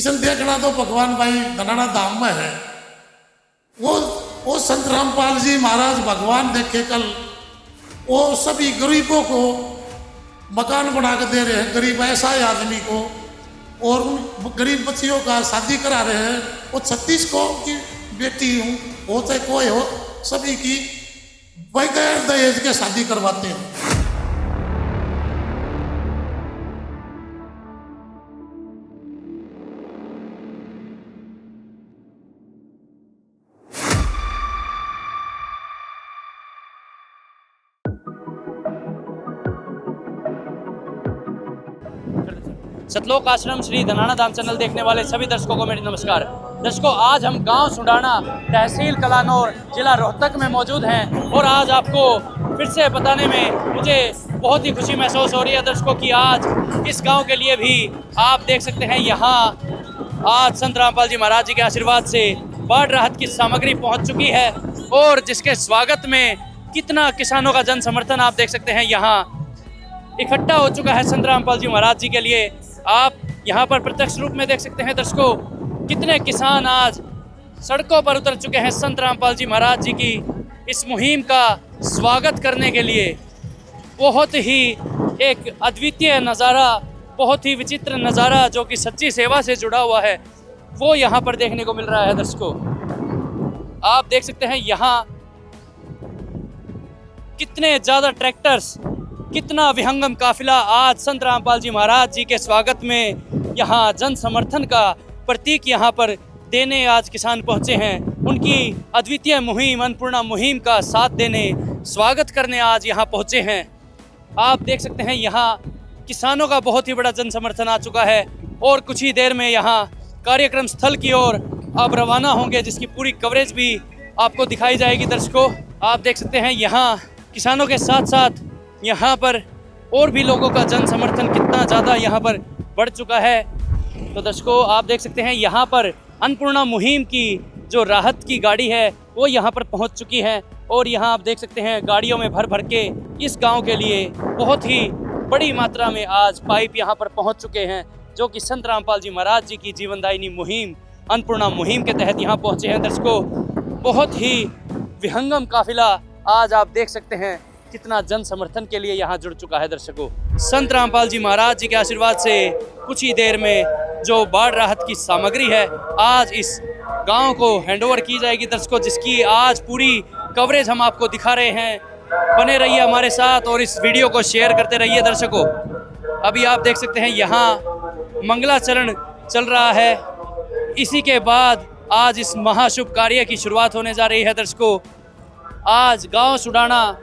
किशन देखना तो भगवान भाई धनाना धाम में है। वो संत रामपाल जी महाराज भगवान देखे कल, वो सभी गरीबों को मकान बना के दे रहे हैं, गरीब ऐसा है आदमी को, और उन गरीब बच्चियों का शादी करा रहे हैं। वो 36 कौम की बेटी हूँ, हो चाहे कोई हो, सभी की बगैर दहेज के शादी करवाते हैं। सतलोक आश्रम श्री धनाना धाम चैनल देखने वाले सभी दर्शकों को मेरी नमस्कार। दर्शकों, आज हम गांव सुडाना, तहसील कलानौर, जिला रोहतक में मौजूद हैं और आज आपको फिर से बताने में मुझे बहुत ही खुशी महसूस हो रही है दर्शकों कि आज इस गांव के लिए भी आप देख सकते हैं यहाँ आज संत रामपाल जी महाराज जी के आशीर्वाद से बाढ़ राहत की सामग्री पहुँच चुकी है और जिसके स्वागत में कितना किसानों का जन समर्थन आप देख सकते हैं यहाँ इकट्ठा हो चुका है संत रामपाल जी महाराज जी के लिए। आप यहाँ पर प्रत्यक्ष रूप में देख सकते हैं दर्शकों, कितने किसान आज सड़कों पर उतर चुके हैं संत रामपाल जी महाराज जी की इस मुहिम का स्वागत करने के लिए। बहुत ही एक अद्वितीय नज़ारा, बहुत ही विचित्र नज़ारा जो कि सच्ची सेवा से जुड़ा हुआ है, वो यहाँ पर देखने को मिल रहा है दर्शकों। आप देख सकते हैं यहाँ कितने ज़्यादा ट्रैक्टर्स, कितना विहंगम काफिला आज संत रामपाल जी महाराज जी के स्वागत में यहाँ जन समर्थन का प्रतीक यहाँ पर देने आज किसान पहुँचे हैं। उनकी अद्वितीय मुहिम, अन्नपूर्णा मुहिम का साथ देने, स्वागत करने आज यहाँ पहुँचे हैं। आप देख सकते हैं यहाँ किसानों का बहुत ही बड़ा जन समर्थन आ चुका है और कुछ ही देर में यहाँ कार्यक्रम स्थल की ओर आप रवाना होंगे, जिसकी पूरी कवरेज भी आपको दिखाई जाएगी। दर्शकों, आप देख सकते हैं यहाँ किसानों के साथ साथ यहाँ पर और भी लोगों का जन समर्थन कितना ज़्यादा यहाँ पर बढ़ चुका है। तो दर्शकों, आप देख सकते हैं यहाँ पर अन्नपूर्णा मुहिम की जो राहत की गाड़ी है वो यहाँ पर पहुँच चुकी है और यहाँ आप देख सकते हैं गाड़ियों में भर भर के इस गांव के लिए बहुत ही बड़ी मात्रा में आज पाइप यहाँ पर पहुँच चुके हैं, जो कि संत रामपाल जी महाराज जी की जीवनदायिनी मुहिम, अन्नपूर्णा मुहिम के तहत यहाँ पहुँचे हैं। दर्शकों, बहुत ही विहंगम काफिला आज आप देख सकते हैं कितना जन समर्थन के लिए यहाँ जुड़ चुका है। दर्शकों, संत रामपाल जी महाराज जी के आशीर्वाद से कुछ ही देर में जो बाढ़ राहत की सामग्री है आज इस गांव को हैंडओवर की जाएगी। दर्शकों, जिसकी आज पूरी कवरेज हम आपको दिखा रहे हैं। बने रहिए हमारे साथ और इस वीडियो को शेयर करते रहिए। दर्शकों, अभी आप देख सकते हैं यहाँ मंगलाचरण चल रहा है। इसी के बाद आज इस महाशुभ कार्य की शुरुआत होने जा रही है। दर्शकों, आज गाँव सुडाना,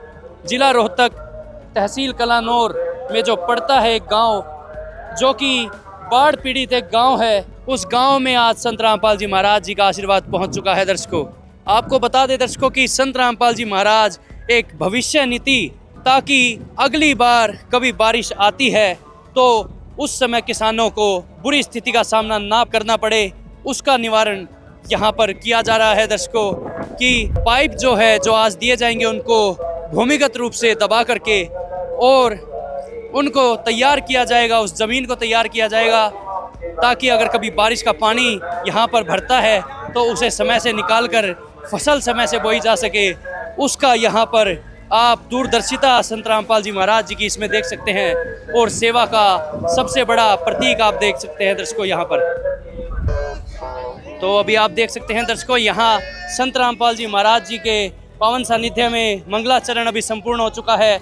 जिला रोहतक, तहसील कलानौर में जो पड़ता है एक गांव जो कि बाढ़ पीड़ित एक गांव है, उस गांव में आज संत रामपाल जी महाराज जी का आशीर्वाद पहुंच चुका है। दर्शकों, आपको बता दें दर्शकों कि संत रामपाल जी महाराज एक भविष्य नीति, ताकि अगली बार कभी बारिश आती है तो उस समय किसानों को बुरी स्थिति का सामना ना करना पड़े, उसका निवारण यहाँ पर किया जा रहा है। दर्शकों, कि पाइप जो है जो आज दिए जाएंगे उनको भूमिगत रूप से दबा करके और उनको तैयार किया जाएगा, उस ज़मीन को तैयार किया जाएगा, ताकि अगर कभी बारिश का पानी यहाँ पर भरता है तो उसे समय से निकाल कर फसल समय से बोई जा सके। उसका यहाँ पर आप दूरदर्शिता संत रामपाल जी महाराज जी की इसमें देख सकते हैं और सेवा का सबसे बड़ा प्रतीक आप देख सकते हैं दर्शकों यहाँ पर। तो अभी आप देख सकते हैं दर्शकों, यहाँ संत रामपाल जी महाराज जी के पावन सानिध्य में मंगलाचरण अभी संपूर्ण हो चुका है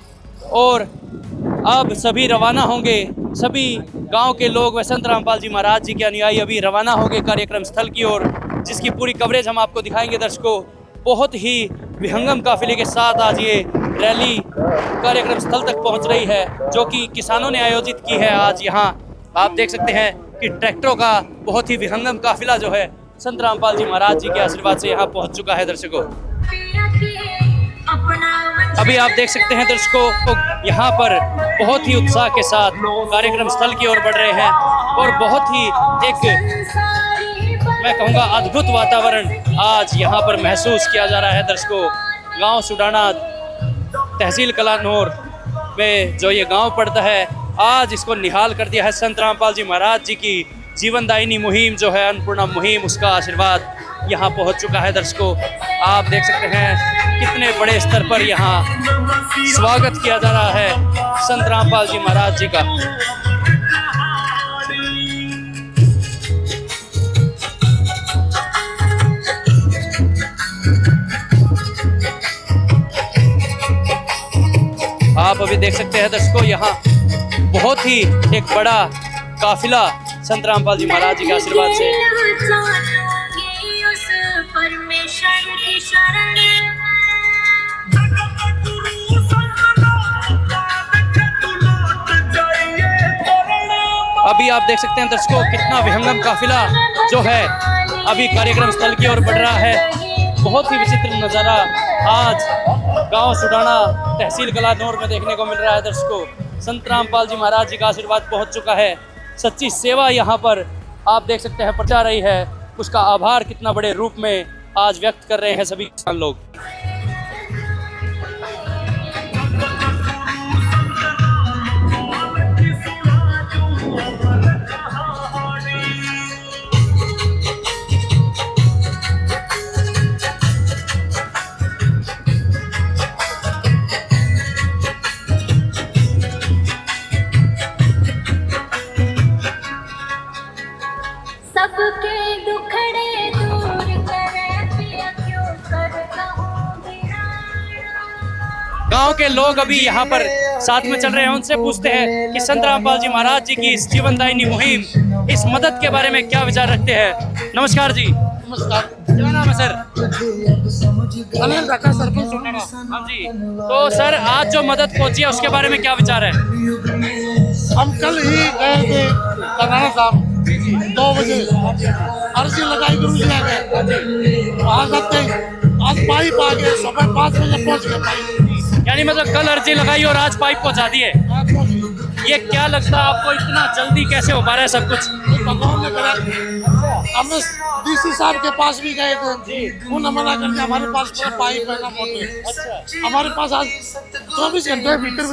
और अब सभी रवाना होंगे। सभी गांव के लोग व संत रामपाल जी महाराज जी के अनुयायी अभी रवाना होंगे कार्यक्रम स्थल की ओर, जिसकी पूरी कवरेज हम आपको दिखाएंगे। दर्शकों, बहुत ही विहंगम काफिले के साथ आज ये रैली कार्यक्रम स्थल तक पहुंच रही है, जो कि किसानों ने आयोजित की है। आज यहाँ आप देख सकते हैं कि ट्रैक्टरों का बहुत ही विहंगम काफिला जो है संत रामपाल जी महाराज जी के आशीर्वाद से यहाँ पहुँच चुका है। दर्शकों, अभी आप देख सकते हैं दर्शकों, तो यहाँ पर बहुत ही उत्साह के साथ कार्यक्रम स्थल की ओर बढ़ रहे हैं और बहुत ही एक, मैं कहूँगा, अद्भुत वातावरण आज यहाँ पर महसूस किया जा रहा है। दर्शकों, गांव सुडाना, तहसील कलानौर में जो ये गांव पड़ता है, आज इसको निहाल कर दिया है संत रामपाल जी महाराज जी की जीवनदायिनी मुहिम जो है, अन्नपूर्णा मुहिम, उसका आशीर्वाद यहाँ पहुँच चुका है। दर्शकों, आप देख सकते हैं कितने बड़े स्तर पर यहाँ स्वागत किया जा रहा है संत रामपाल जी महाराज जी का। आप अभी देख सकते हैं दर्शकों, यहाँ बहुत ही एक बड़ा काफिला संत रामपाल जी महाराज जी के आशीर्वाद से। अभी आप देख सकते हैं दर्शकों कितना विहंगम काफिला जो है अभी कार्यक्रम स्थल की ओर बढ़ रहा है। बहुत ही विचित्र नज़ारा आज गांव सुडाना तहसील कलानौर में देखने को मिल रहा है। दर्शकों, संत रामपाल जी महाराज जी का आशीर्वाद पहुंच चुका है। सच्ची सेवा यहाँ पर आप देख सकते हैं प्रचार रही है। उसका आभार कितना बड़े रूप में आज व्यक्त कर रहे हैं सभी किसान लोग। सबके दुखड़े दूर करे पिया क्यों कर कहूँ गांव के लोग अभी यहाँ पर साथ में चल रहे हैं। उनसे पूछते हैं कि संत रामपाल जी महाराज जी की इस जीवनदायिनी मुहिम, इस मदद के बारे में क्या विचार रखते हैं। नमस्कार जी। नमस्कार। क्या नाम है सर? अनिल काका, सरपंच सुडाना। हाँ जी। तो सर, आज जो मदद पहुंची है उसके बारे में क्या विचार है? हम कल ही गए थे कनाडा साहब 2 बजे, अर्जी लगाई गुरु जी आ गए। वहाँ जाते आज पाइप आ गए, सुबह 5 बजे पहुँच गए पाइप। यानी मतलब कल अर्जी लगाई और आज पाइप पहुंचा दिए। ये क्या लगता है आपको, इतना जल्दी कैसे हो पा रहा है सब कुछ? भगवान ने करा। हमने डीसी साहब के पास भी गए थे, उन्होंने मना कर दिया, हमारे पास पूरा पाइप है ना मोटर। अच्छा। हमारे पास आज 24 घंटे भीतर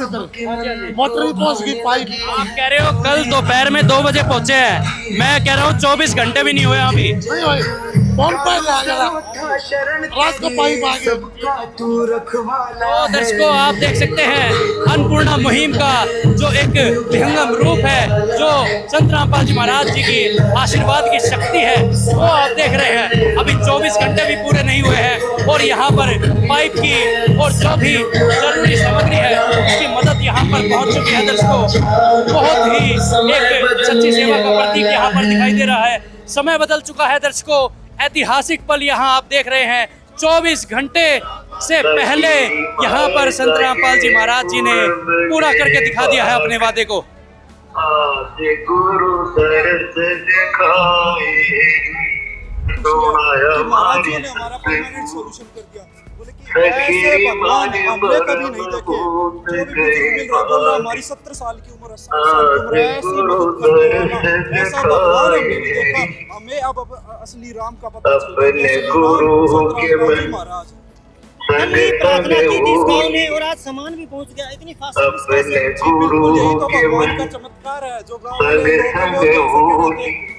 मोटर ही पहुंच गई पाइप। आप कह रहे हो कल दोपहर में 2 बजे पहुंचे हैं, मैं कह रहा हूँ 24 घंटे भी नहीं हुए अभी। नहीं हुए, कौन पाइप आ गया, रात को पाइप आ गया। तो दर्शकों, आप देख सकते हैं अन्नपूर्णा मुहिम का जो एक विहंगम रूप है, जो संत रामपाल जी महाराज जी की आशीर्वाद की शक्ति है, वो आप देख रहे हैं। अभी 24 घंटे भी पूरे नहीं हुए हैं और यहाँ पर पाइप की और जो भी जरूरी सामग्री है उसकी मदद यहाँ पर पहुँच चुकी है। दर्शकों, बहुत ही एक सच्ची सेवा का प्रतीक यहाँ पर दिखाई दे रहा है। समय बदल चुका है दर्शकों, ऐतिहासिक पल यहाँ आप देख रहे हैं। 24 घंटे से पहले यहाँ पर संत रामपाल जी महाराज जी ने पूरा करके दिखा दिया है अपने वादे को। आज गुरु दर्श दिखाए, महाराज जी ने हमारा परमानेंट सॉल्यूशन कर दिया। बोले कि ऐसे भगवान हमने कभी नहीं देखे। जो भी मिल रहा बोल रहा हमारी 70 साल की उम्र, 80 साल की उम्र, ऐसी मदद करने वाला ऐसा भगवान हमने नहीं देखा। हमें अब असली राम का पता चल रहा है। गुरु के महाराज हमने प्रार्थना की थी इस गाँव में और आज सामान भी पहुंच गया इतनी फास्ट। बिल्कुल यही तो भगवान का चमत्कार है। जो गाँव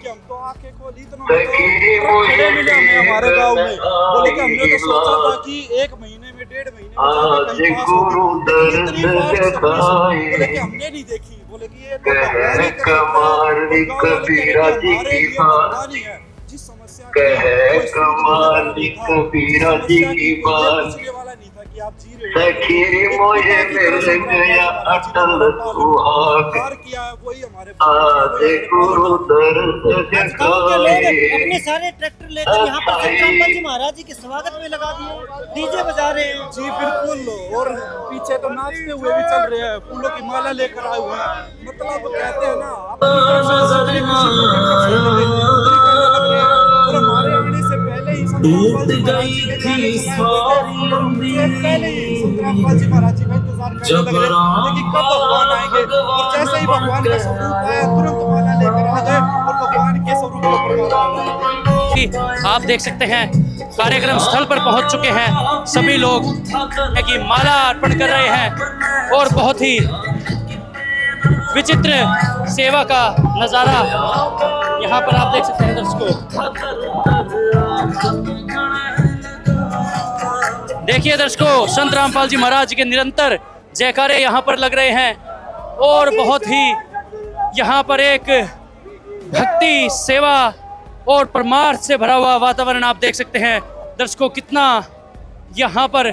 हम तो आंखें खोली तो खड़े मिले हमें हमारे गाँव में। बोले कि हमने तो सोचा था कि 1 महीने में 1.5 महीने में कहीं पास होगी, इतनी फास्ट सर्विस बोले कि हमने नहीं देखी। बोले कि ये तो भगवान ही भगवान ही है। जिस समस्या कमाली कबीरा जी की बात, वाला नहीं था कि आप जी रहे सखी मुझे मिल गया अटल सुहाग, किया है वही हमारे आज गुरु दर्श गाँव के लोग दिखाए। अपने सारे ट्रैक्टर लेकर यहाँ पर संत रामपाल जी महाराज जी के स्वागत में लगा दिए, डीजे बजा रहे हैं। जी बिल्कुल, और पीछे तो नाचते हुए भी चल रहे हैं, फूलों की माला लेकर आए हुए हैं। मतलब कहते हैं ना, और हमारे आने से पहले ही संत रामपाल जी महाराज जी के गाने पहले ही संत रामपाल जी महाराज जी का इंतजार करने लग रहे कि कब भगवान आएंगे। और जैसे ही भगवान का स्वरूप आया, तुरंत माला लेकर आ गए और भगवान के स्वरूप को आप देख सकते हैं कार्यक्रम स्थल पर पहुंच चुके हैं सभी लोग कि माला अर्पण कर रहे हैं और बहुत ही विचित्र सेवा का नज़ारा यहाँ पर आप देख सकते हैं दर्शकों। देखिए दर्शकों, संत रामपाल जी महाराज जी के निरंतर जयकारे यहाँ पर लग रहे हैं और बहुत ही यहाँ पर एक भक्ति, सेवा और परमार्थ से भरा हुआ वातावरण आप देख सकते हैं दर्शकों। कितना यहाँ पर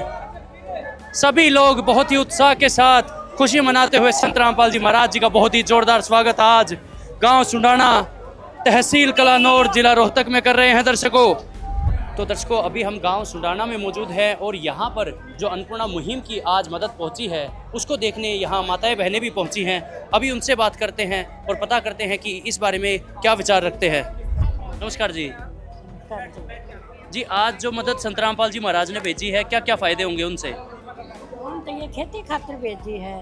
सभी लोग बहुत ही उत्साह के साथ खुशी मनाते हुए संत रामपाल जी महाराज जी का बहुत ही जोरदार स्वागत आज गांव सुंडाना, तहसील कलानौर, जिला रोहतक में कर रहे हैं दर्शकों। तो दर्शकों, अभी हम गांव सुंडाना में मौजूद हैं और यहाँ पर जो अन्नपूर्णा मुहिम की आज मदद पहुँची है उसको देखने यहाँ माताएं बहनें भी पहुँची हैं। अभी उनसे बात करते हैं और पता करते हैं कि इस बारे में क्या विचार रखते हैं। नमस्कार जी। जी, आज जो मदद संत रामपाल जी महाराज ने भेजी है, क्या क्या फ़ायदे होंगे उनसे? हम तो ये खेती खातिर भेजी है,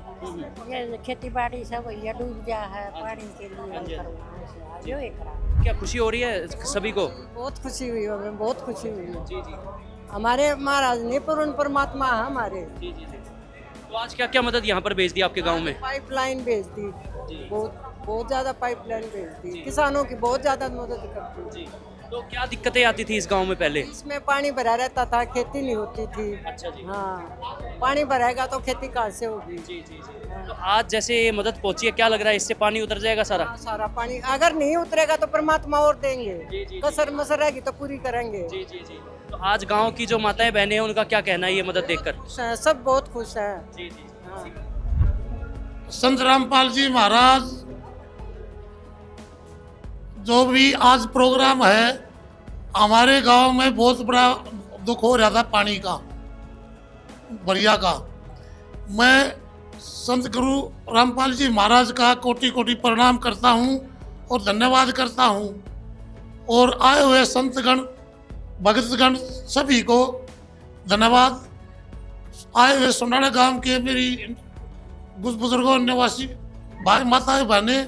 ये खेती बाड़ी सब ये डूब गया है पानी के लिए। जो एक क्या खुशी हो रही है सभी को? बहुत खुशी हुई, हमें बहुत खुशी हुई। जी जी हमारे महाराज ने पूर्ण परमात्मा है हमारे। जी जी। तो आज क्या क्या मदद यहाँ पर भेज दी आपके गांव में? पाइपलाइन भेज दी, बहुत ज़्यादा पाइपलाइन भेज दी, किसानों की बहुत ज़्यादा मदद करती है। तो क्या दिक्कतें आती थी इस गांव में पहले? इसमें पानी भरा रहता था, खेती नहीं होती थी। अच्छा जी। हाँ, पानी भराएगा तो खेती कहाँ से होगी। जी जी जी। तो आज जैसे ये मदद पहुंची है, क्या लग रहा है इससे पानी उतर जाएगा सारा? सारा पानी अगर नहीं उतरेगा तो परमात्मा और देंगे। जी, जी। कसर मसर रहेगी तो पूरी करेंगे। जी जी जी। तो आज गांव की जो माताएं बहनें हैं उनका क्या कहना है ये मदद देखकर? सब बहुत खुश है। जी जी। हाँ। संत रामपाल जी महाराज जो भी आज प्रोग्राम है, हमारे गांव में बहुत बड़ा दुख हो रहा था पानी का, बरिया का। मैं संत गुरु रामपाल जी महाराज का कोटि कोटि प्रणाम करता हूं और धन्यवाद करता हूं, और आए हुए संतगण भगतगण सभी को धन्यवाद। आए हुए सुंडाना गांव के मेरी बुजुर्गों, निवासी भाई, माताएं, बहनें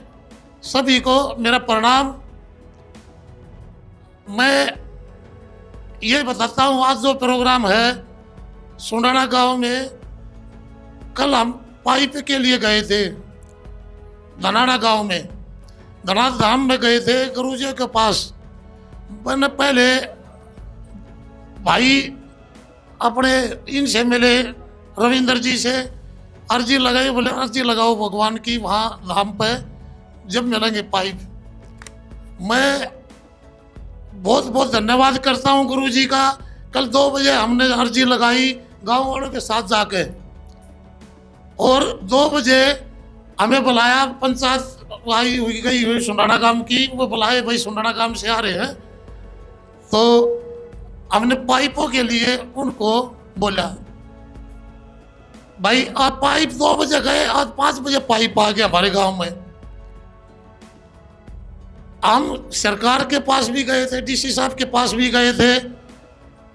सभी को मेरा प्रणाम। मैं ये बताता हूँ, आज जो प्रोग्राम है सुंडाना गांव में, कल हम पाइप के लिए गए थे धनाना गांव में, धनाना धाम में गए थे गुरुजी के पास। मैंने पहले भाई अपने इनसे मिले, रविंद्र जी से अर्जी लगाई, बोले अर्जी लगाओ भगवान की वहाँ धाम पे जब मिलेंगे पाइप। मैं बहुत बहुत धन्यवाद करता हूँ गुरुजी का। कल 2 बजे हमने अर्जी लगाई गांव वालों के साथ जाके, और 2 बजे हमें बुलाया, पंचायत आई हुई गई हुई सुंडाना गांव की, वो बुलाए भाई सुंडाना गांव से आ रहे हैं। तो हमने पाइपों के लिए उनको बोला, भाई आप पाइप 2 बजे गए, आज 5 बजे पाइप आ गया हमारे गांव में। हम सरकार के पास भी गए थे, डीसी साहब के पास भी गए थे,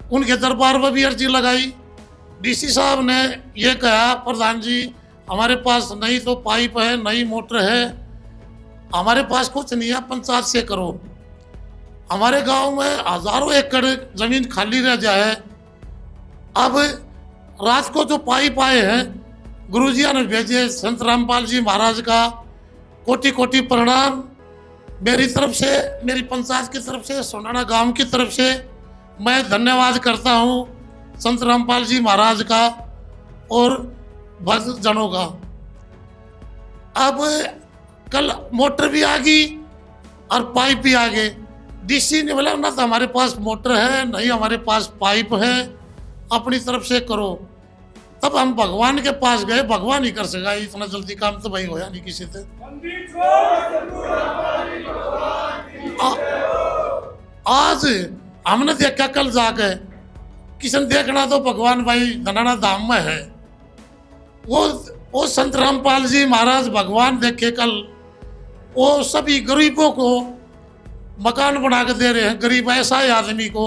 उनके दरबार में भी अर्जी लगाई। डीसी साहब ने ये कहा, प्रधान जी हमारे पास नहीं तो पाइप है, नई मोटर है, हमारे पास कुछ नहीं है, पंचायत से करो। हमारे गांव में हजारों एकड़ जमीन खाली रह जाए। अब रात को जो पाइप आए हैं गुरुजिया ने भेजे, संत रामपाल जी महाराज का कोटि कोटि प्रणाम। मेरी तरफ से, मेरी पंचायत की तरफ से, सुंडाना गांव की तरफ से मैं धन्यवाद करता हूं संत रामपाल जी महाराज का और भक्त जनों का। अब कल मोटर भी आ गई और पाइप भी आ गए। डीसी ने बोला ना तो हमारे पास मोटर है, नहीं हमारे पास पाइप है, अपनी तरफ से करो। तब हम भगवान के पास गए, भगवान ही कर सका, इतना जल्दी काम तो भाई होया नहीं किसी से। आज हमने देखा कल जाके, किशन देखना तो भगवान भाई धनाना धाम में है, वो संत रामपाल जी महाराज भगवान देखे कल, वो सभी गरीबों को मकान बना के दे रहे हैं, गरीब ऐसा ही आदमी को,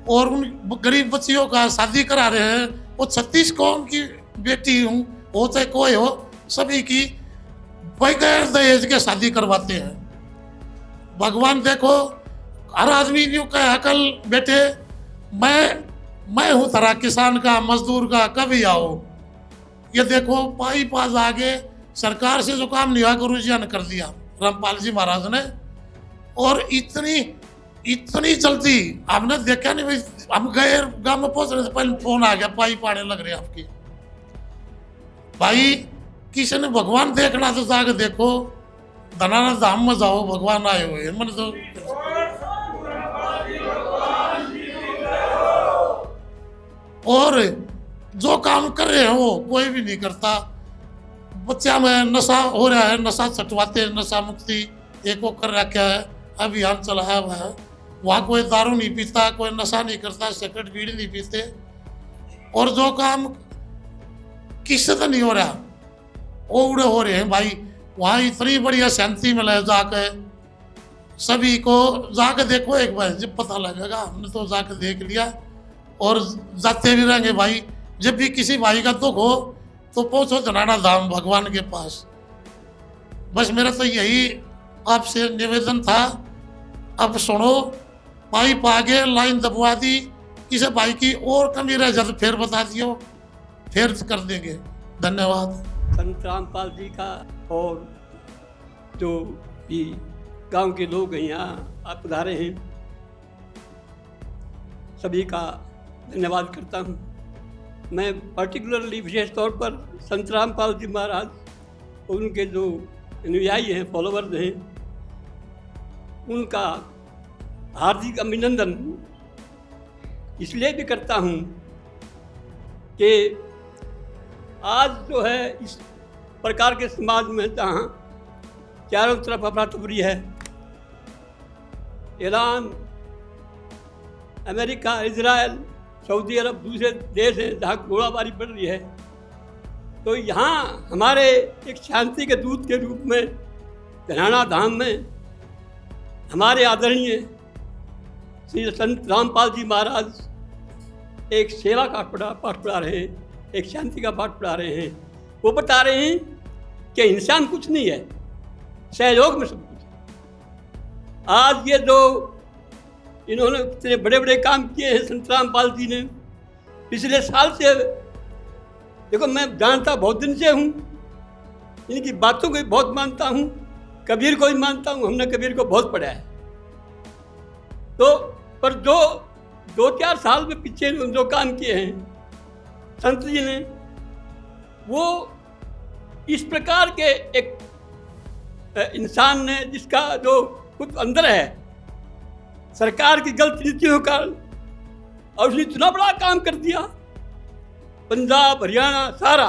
और उन गरीब बच्चियों का शादी करा रहे हैं। वो 36 कौम की बेटी हूँ, हो चाहे कोई हो, सभी की बगैर दहेज के शादी करवाते हैं। भगवान देखो, हर आदमी यूँ कहा कल बेटे मैं हूँ तेरा किसान का, मजदूर का, कभी आओ। ये देखो पाइप आज आगे सरकार से जो काम नहीं हुआ गुरु जी ने कर दिया रामपाल जी महाराज ने। और इतनी जल्दी हमने देखा नहीं भाई, हम गए गांव में पहुंचने से पहले फोन आ गया, पाइप आने लग रही आपकी। भाई किसी ने भगवान देखना तो जाके देखो, धनाना धाम में जाओ, भगवान आए हुए हैं। मैंने तो और जो काम कर रहे हैं वो कोई भी नहीं करता। बच्चा में नशा हो रहा है, नशा छटवाते हैं, नशा मुक्ति एक वो कर रखा है, अभियान चलाया हुआ है। वहाँ कोई दारू नहीं पीता, कोई नशा नहीं करता, सिगरेट बीड़ी नहीं पीते। और जो काम किससे तो नहीं हो रहा वो उड़े हो रहे हैं भाई। वहाँ इतनी बढ़िया शांति मिला है, जाके सभी को जाके देखो एक बार, जब पता लगेगा। हमने तो जाके देख लिया और जाते भी रहेंगे भाई। जब भी किसी भाई का दुख हो तो पहुँचो धनाना धाम भगवान के पास। बस मेरा तो यही आपसे निवेदन था। अब सुनो, पाइप आगे लाइन दबवा दी, किसी भाई की और कमी रह जाए तो फिर बता दियो, फिर कर देंगे। धन्यवाद। संत रामपाल जी का और जो भी गांव के लोग यहाँ आप पधारे हैं, सभी का धन्यवाद करता हूँ। मैं पर्टिकुलरली विशेष तौर पर संत रामपाल जी महाराज और उनके जो अनुयायी हैं, फॉलोवर्स हैं, उनका हार्दिक अभिनंदन इसलिए भी करता हूँ कि आज जो है इस प्रकार के समाज में जहाँ चारों तरफ अफरा तफरी है, ईरान, अमेरिका, इजराइल, सऊदी अरब, दूसरे देश हैं जहाँ गोलाबारी बढ़ रही है, तो यहाँ हमारे एक शांति के दूत के रूप में धनाना धाम में हमारे आदरणीय श्री संत रामपाल जी महाराज एक सेवा का पाठ पढ़ा रहे हैं, एक शांति का पाठ पढ़ा रहे हैं। वो बता रहे हैं कि इंसान कुछ नहीं है, सहयोग में सब कुछ है। आज ये जो इन्होंने इतने बड़े बड़े काम किए हैं संत रामपाल जी ने पिछले साल से, देखो मैं जानता बहुत दिन से हूँ, इनकी बातों को भी बहुत मानता हूँ, कबीर को भी मानता हूँ, हमने कबीर को बहुत पढ़ा है। तो पर जो 2-4 साल में पीछे जो काम किए हैं संत जी ने, वो इस प्रकार के एक इंसान ने जिसका जो कुछ अंदर है सरकार की गलत नीतियों का, और उसने इतना बड़ा काम कर दिया। पंजाब, हरियाणा, सारा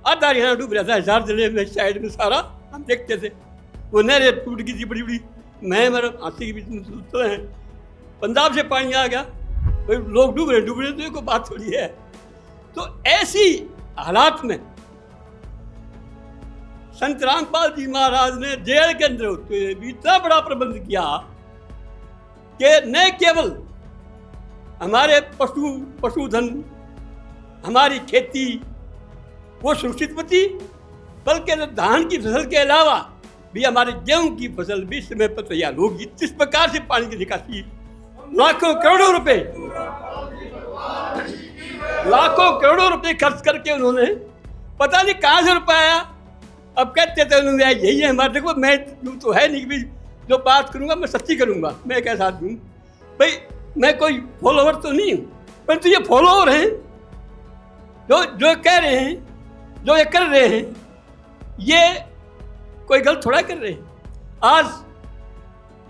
आधा हरियाणा डूब रहा था, हिसार जिले में साइड में सारा हम देखते थे। वो नहरें टूट गई थी बड़ी बड़ी, मैं मेरा हाथी के बीच में सुनते हैं, पंजाब से पानी आ गया, भाई लोग डूब रहे तो कोई बात थोड़ी है। तो ऐसी हालात में संत रामपाल जी महाराज ने जेल के अंदर होते हुए भी इतना बड़ा प्रबंध किया कि न केवल हमारे पशुधन, हमारी खेती वो सुरक्षित बची, बल्कि धान की फसल के अलावा भी हमारे गेहूं की फसल भी समय पर तैयार होगी। जिस प्रकार से पानी की निकासी, लाखों करोड़ों रुपए खर्च करके उन्होंने पता नहीं कहाँ से रुपया आया। अब कहते थे उन्होंने यही है हमारे, देखो मैं तो है नहीं कि जो बात करूँगा मैं सच्ची करूँगा, मैं एक ऐसा आदमी हूँ भाई, मैं कोई फॉलोवर तो नहीं हूँ, परंतु ये फॉलोवर हैं जो कह रहे हैं, जो ये कर रहे हैं, ये कोई गलत थोड़ा कर रहे हैं। आज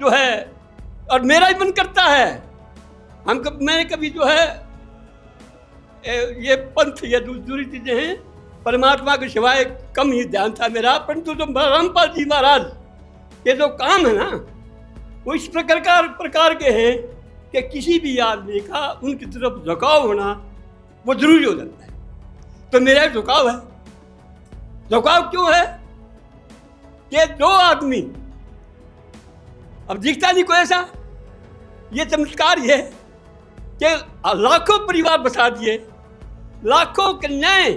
जो है, और मेरा ही मन करता है, मैंने कभी जो है ये पंथ या दूसरी चीज़ें हैं, परमात्मा के सिवाय कम ही ध्यान था मेरा, परंतु जो रामपाल जी महाराज के जो काम है ना, वो इस प्रकार के हैं कि किसी भी आदमी का उनकी तरफ झुकाव होना वो जरूरी हो जाता है। तो मेरा झुकाव है। झुकाव क्यों है कि जो आदमी, अब दिखता नहीं कोई ऐसा, ये चमत्कार ये है कि लाखों परिवार बसा दिए, लाखों कन्याएं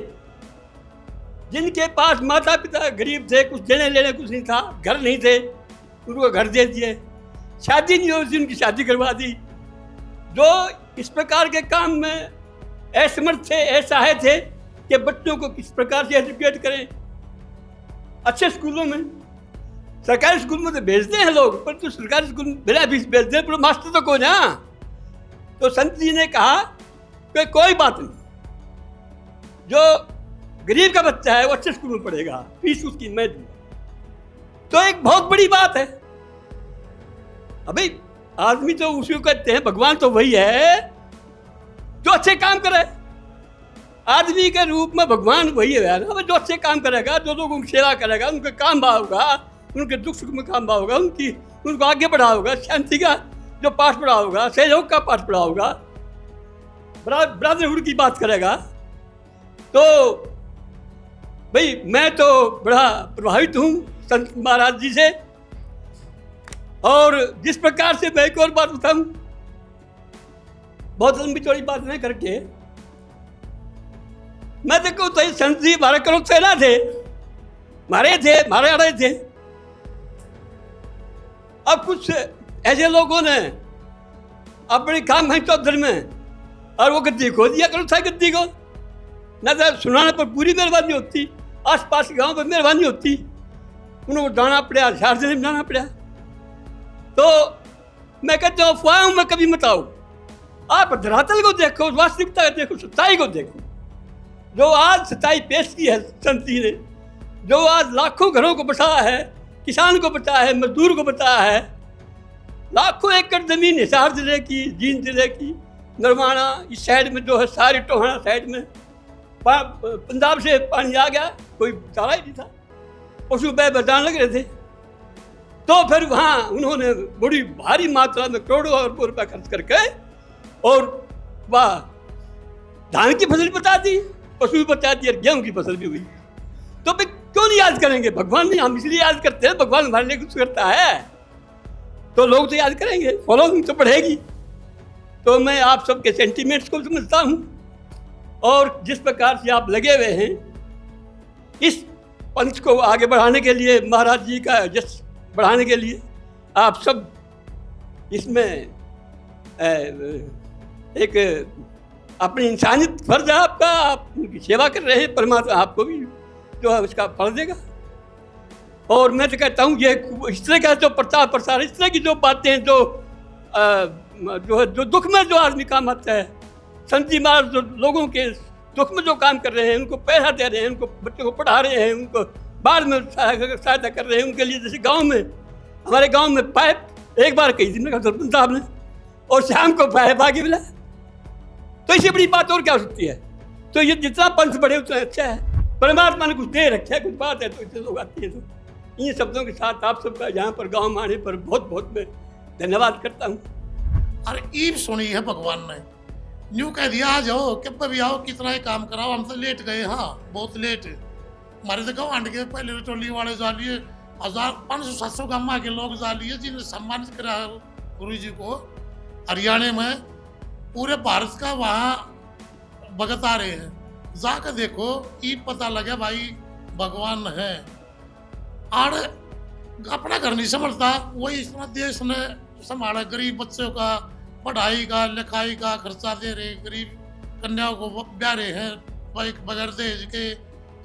जिनके पास माता पिता गरीब थे, कुछ देने लेने कुछ नहीं था, घर नहीं थे, उनको घर दे दिए, शादी नहीं हुई उनकी शादी करवा दी। जो इस प्रकार के काम में असमर्थ थे, असहाय थे कि बच्चों को किस प्रकार से एजुकेट करें, अच्छे स्कूलों में, सरकारी स्कूल में तो भेजते हैं लोग, पर तो सरकारी स्कूल में बिना फीस भेजते हैं, पर मास्टर तो कौन है। तो संत जी ने कहा कि कोई बात नहीं, जो गरीब का बच्चा है वो अच्छे स्कूल में पढ़ेगा, फीस उसकी मैं दूंगा। तो एक बहुत बड़ी बात है। अभी आदमी तो उसी को कहते हैं, भगवान तो वही है जो अच्छे काम करे। आदमी के रूप में भगवान वही है ना, जो अच्छे काम करेगा, जो लोगों की सेवा करेगा, उनके काम होगा, उनके दुख सुख में काम होगा, उनको आगे बढ़ाओगा, शांति का जो पाठ पढ़ा होगा, सहयोग का पाठ पढ़ा होगा, ब्रदरहुड की बात करेगा। तो भाई मैं तो बड़ा प्रभावित हूँ संत महाराज जी से। और जिस प्रकार से मैं एक और बात बताऊँ, बहुत लंबी चौड़ी बात नहीं करके, मैं देखो तो संत जी हमारे करो सेना थे, मारे अड़े थे। अब कुछ ऐसे लोगों ने अपने काम है चौधर में, और वो गद्दी खो दिया करो था गद्दी को, न तो सुनाने पर पूरी मेहरबानी होती, आस पास के गाँव पर मेहरबानी होती, उनको जाना पड़ा, झारखंड में जाना पड़ा। तो मैं कहता हूँ अफवाह में कभी मत आओ, आप धरातल को देखो, वास्तविकता को देखो, सच्चाई को देखो। जो आज सच्चाई पेश की है संत जी ने, जो आज लाखों घरों को बचाया है, किसान को बचाया है, मजदूर को बचाया है, लाखों एकड़ जमीन हिसार जिले की, जींद जिले की, नरवाना इस साइड में जो है, सारी टोहाना साइड में पंजाब से पानी आ गया, कोई चारा ही नहीं था, पशु बह बचाने लग रहे थे। तो फिर वहाँ उन्होंने बड़ी भारी मात्रा में करोड़ों अरबों रुपया खर्च करके और वह धान की फसल बचा दी, पशु भी बचा दी, और गेहूँ की फसल भी हुई। तो फिर क्यों नहीं याद करेंगे भगवान? नहीं, हम इसलिए याद करते हैं, भगवान हमारे लिए कुछ करता है तो लोग तो याद करेंगे, फॉलोइंग तो बढ़ेगी। तो मैं आप सबके सेंटिमेंट्स को समझता हूँ, और जिस प्रकार से आप लगे हुए हैं इस पंथ को आगे बढ़ाने के लिए, महाराज जी का यश बढ़ाने के लिए, आप सब इसमें एक अपनी इंसानियत फर्ज है आपका, आप उनकी सेवा कर रहे हैं, परमात्मा आपको भी जो है उसका फल देगा। और मैं तो कहता हूँ ये इस तरह का जो प्रचार प्रसार, इस तरह की जो बातें जो है जो दुख में जो आदमी काम आता है, संत जी महाराज जो लोगों के दुख में जो काम कर रहे हैं, उनको पैसा दे रहे हैं, उनको बच्चों को पढ़ा रहे हैं, उनको बाद में सहायता कर रहे हैं उनके लिए। जैसे गांव में, हमारे गांव में पाइप एक बार कही थी सरपंच साहब ने, और शाम को पाइप आगे मिला। तो इससे बड़ी बात और क्या हो सकती है? तो ये जितना पंथ बढ़े उतना अच्छा है। परमात्मा ने कुछ दे रखा है, कुछ बात है, तो इतने लोग आते हैं। तो इन शब्दों के साथ आप सबका यहाँ पर गाँव में आने पर बहुत बहुत मैं धन्यवाद करता हूँ। अरे ईब सुनी है भगवान ने, न्यू कह दिया आ जाओ, कब भी आओ, कितना ही काम कराओ, हम तो लेट गए। हाँ, बहुत लेट। हमारे तो गाँव के पहले टोली वाले जा लिए 1500-700 गाँव के लोग जा लिए, जिन्हें सम्मानित करा गुरु जी को। हरियाणा में पूरे भारत का वहाँ भगत आ रहे हैं, जाकर देखो, ईब पता लगे भाई भगवान है। और अपना घर नहीं संभलता, वही इतना देश ने संभाला, गरीब बच्चों का पढ़ाई का, लिखाई का खर्चा दे रहे, गरीब कन्याओं को ब्याह रहे हैं, बगैर दहेज के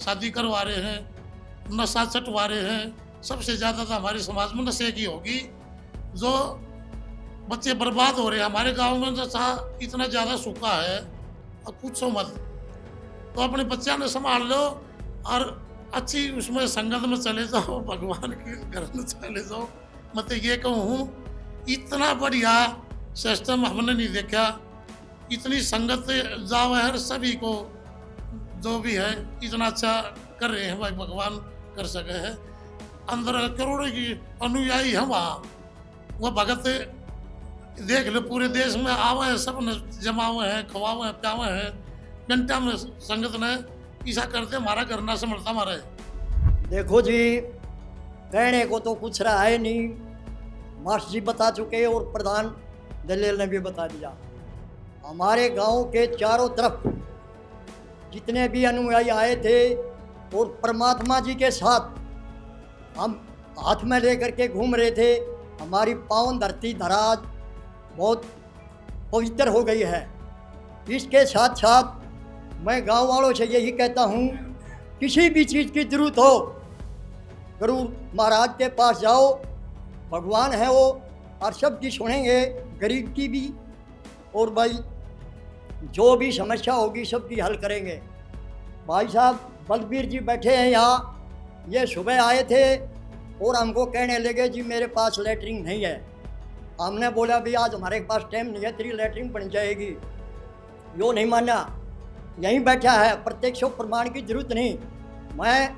शादी करवा रहे हैं, नशा चटवा रहे हैं। सबसे ज़्यादा तो हमारे समाज में नशे की होगी, जो बच्चे बर्बाद हो रहे हैं। हमारे गांव में नशा इतना ज़्यादा सूखा है, और पूछो मत। तो अपने बच्चा ने संभाल लो, और अच्छी उसमें संगत में चले जाओ, भगवान के घर में चले जाओ। मैं तो ये कहूँ, इतना बढ़िया सिस्टम हमने नहीं देखा। इतनी संगत जाओ है, सभी को जो भी है इतना अच्छा कर रहे हैं भाई, भगवान कर सके है। अंदर करोड़ों की अनुयायी हैं वहाँ, वो भगत देख लो पूरे देश में आवे हैं, सब ने जमा हुए हैं, खवावे हैं, प्यावे हैं, घंटा में संगत ने ऐसा करते हमारा घर ना संभलता हमारे। देखो जी, कहने को तो कुछ रहा है नहीं, मास्टर जी बता चुके और प्रधान दलेल ने भी बता दिया। हमारे गांव के चारों तरफ जितने भी अनुयायी आए थे, और परमात्मा जी के साथ हम हाथ में लेकर के घूम रहे थे। हमारी पावन धरती धराज बहुत पवित्र हो गई है। इसके साथ साथ मैं गांव वालों से यही कहता हूं, किसी भी चीज़ की ज़रूरत हो गुरु महाराज के पास जाओ, भगवान है वो, और सबकी सुनेंगे, गरीब की भी, और भाई जो भी समस्या होगी सबकी हल करेंगे। भाई साहब बलबीर जी बैठे हैं यहाँ, ये सुबह आए थे और हमको कहने लगे जी मेरे पास लेटरिन नहीं है। हमने बोला भी आज हमारे पास टाइम नहीं है, तेरी लेटरिन बन जाएगी। यो नहीं माना, यहीं बैठा है, प्रत्यक्ष प्रमाण की जरूरत नहीं। मैं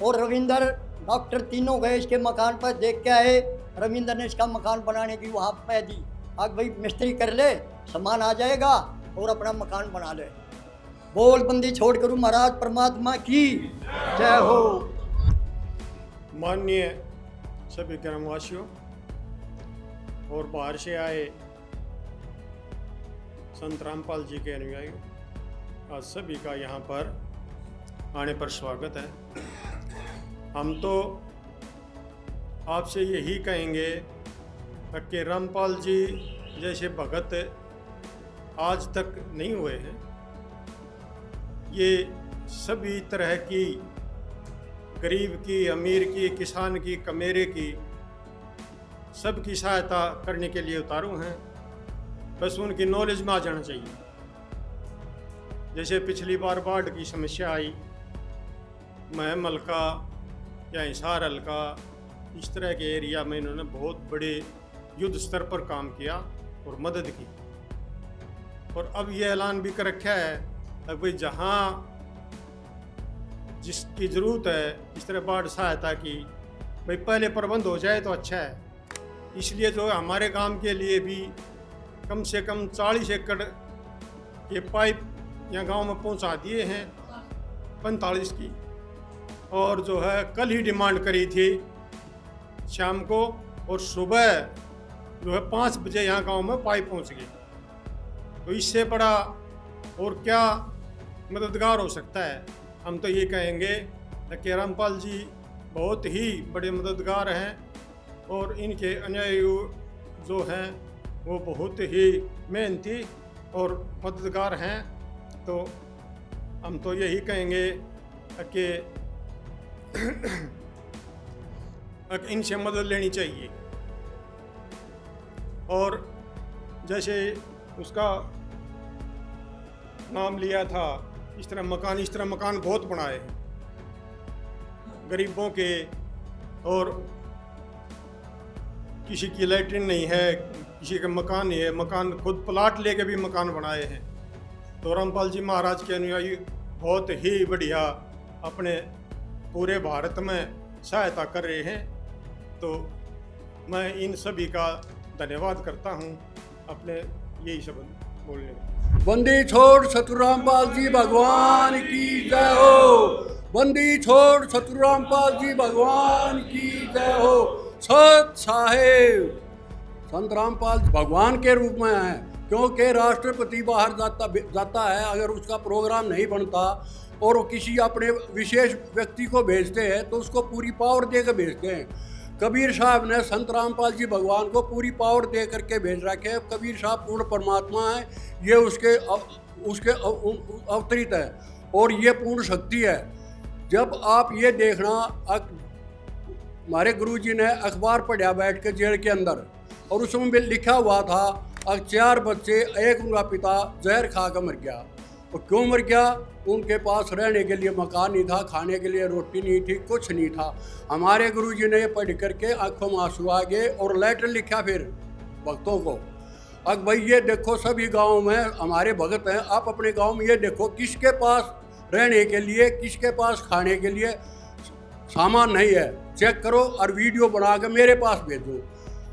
और रविंदर डॉक्टर तीनों गए इसके मकान पर, देख के आए। रविंदर ने इसका मकान बनाने की वहाँ पे दी, अब भाई मिस्त्री कर ले, सामान आ जाएगा और अपना मकान बना ले। बोल बंदी छोड़ करूँ महाराज परमात्मा की जय हो। माननीय सभी ग्रामवासियों और बाहर से आए संत रामपाल जी के अनुयायियों, आज सभी का यहाँ पर आने पर स्वागत है। हम तो आपसे यही कहेंगे कि रामपाल जी जैसे भगत आज तक नहीं हुए हैं। ये सभी तरह की, गरीब की, अमीर की, किसान की, कमेरे की, सबकी सहायता करने के लिए उतारू हैं। बस उनकी नॉलेज में आ जाना चाहिए। जैसे पिछली बार बाढ़ की समस्या आई, महम हल्का या हिसार हल्का, इस तरह के एरिया में इन्होंने बहुत बड़े युद्ध स्तर पर काम किया और मदद की। और अब ये ऐलान भी कर रखा है कि भाई जहाँ जिसकी ज़रूरत है इस तरह बाढ़ सहायता की, भाई पहले प्रबंध हो जाए तो अच्छा है। इसलिए जो हमारे गांव के लिए भी कम से कम 40 एकड़ के पाइप यहाँ गांव में पहुंचा दिए हैं, 45 की। और जो है कल ही डिमांड करी थी शाम को, और सुबह जो है 5 बजे यहाँ गांव में पाइप पहुंच गई। तो इससे बड़ा और क्या मददगार हो सकता है। हम तो ये कहेंगे कि रामपाल जी बहुत ही बड़े मददगार हैं और इनके अनुयायी जो हैं वो बहुत ही मेहनती और मददगार हैं। तो हम तो यही कहेंगे कि इनसे मदद लेनी चाहिए। और जैसे उसका नाम लिया था, इस तरह मकान बहुत बनाए हैं गरीबों के। और किसी की लैट्रिन नहीं है, किसी का मकान नहीं है, मकान खुद प्लाट लेके भी मकान बनाए हैं। तो रामपाल जी महाराज के अनुयायी बहुत ही बढ़िया अपने पूरे भारत में सहायता कर रहे हैं। तो मैं इन सभी का धन्यवाद करता हूँ। अपने यही शब्द बोलने में। बंदी छोड़ सतगुरु रामपाल जी भगवान की जय हो। बंदी छोड़ सतगुरु रामपाल जी भगवान की जय हो। सत साहेब संत रामपाल भगवान के रूप में है, क्योंकि राष्ट्रपति बाहर जाता है, अगर उसका प्रोग्राम नहीं बनता और वो किसी अपने विशेष व्यक्ति को भेजते हैं तो उसको पूरी पावर दे कर भेजते हैं। कबीर साहब ने संत रामपाल जी भगवान को पूरी पावर दे करके भेज रखे हैं। कबीर साहब पूर्ण परमात्मा है, ये उसके अवतरित है और ये पूर्ण शक्ति है। जब आप ये देखना, हमारे गुरुजी ने अखबार पढ़ा बैठ के जेल के अंदर, और उसमें भी लिखा हुआ था 4 बच्चे, एक उनका पिता जहर खा कर मर गया। और क्यों मर गया? उनके पास रहने के लिए मकान नहीं था, खाने के लिए रोटी नहीं थी, कुछ नहीं था। हमारे गुरुजी ने ये पढ़ करके आंखों में आंसू आ गए और लेटर लिखा फिर भक्तों को। अब भाई ये देखो सभी गाँव में हमारे भगत हैं, आप अपने गाँव में ये देखो किसके पास रहने के लिए, किसके पास खाने के लिए सामान नहीं है, चेक करो और वीडियो बना के मेरे पास भेजो।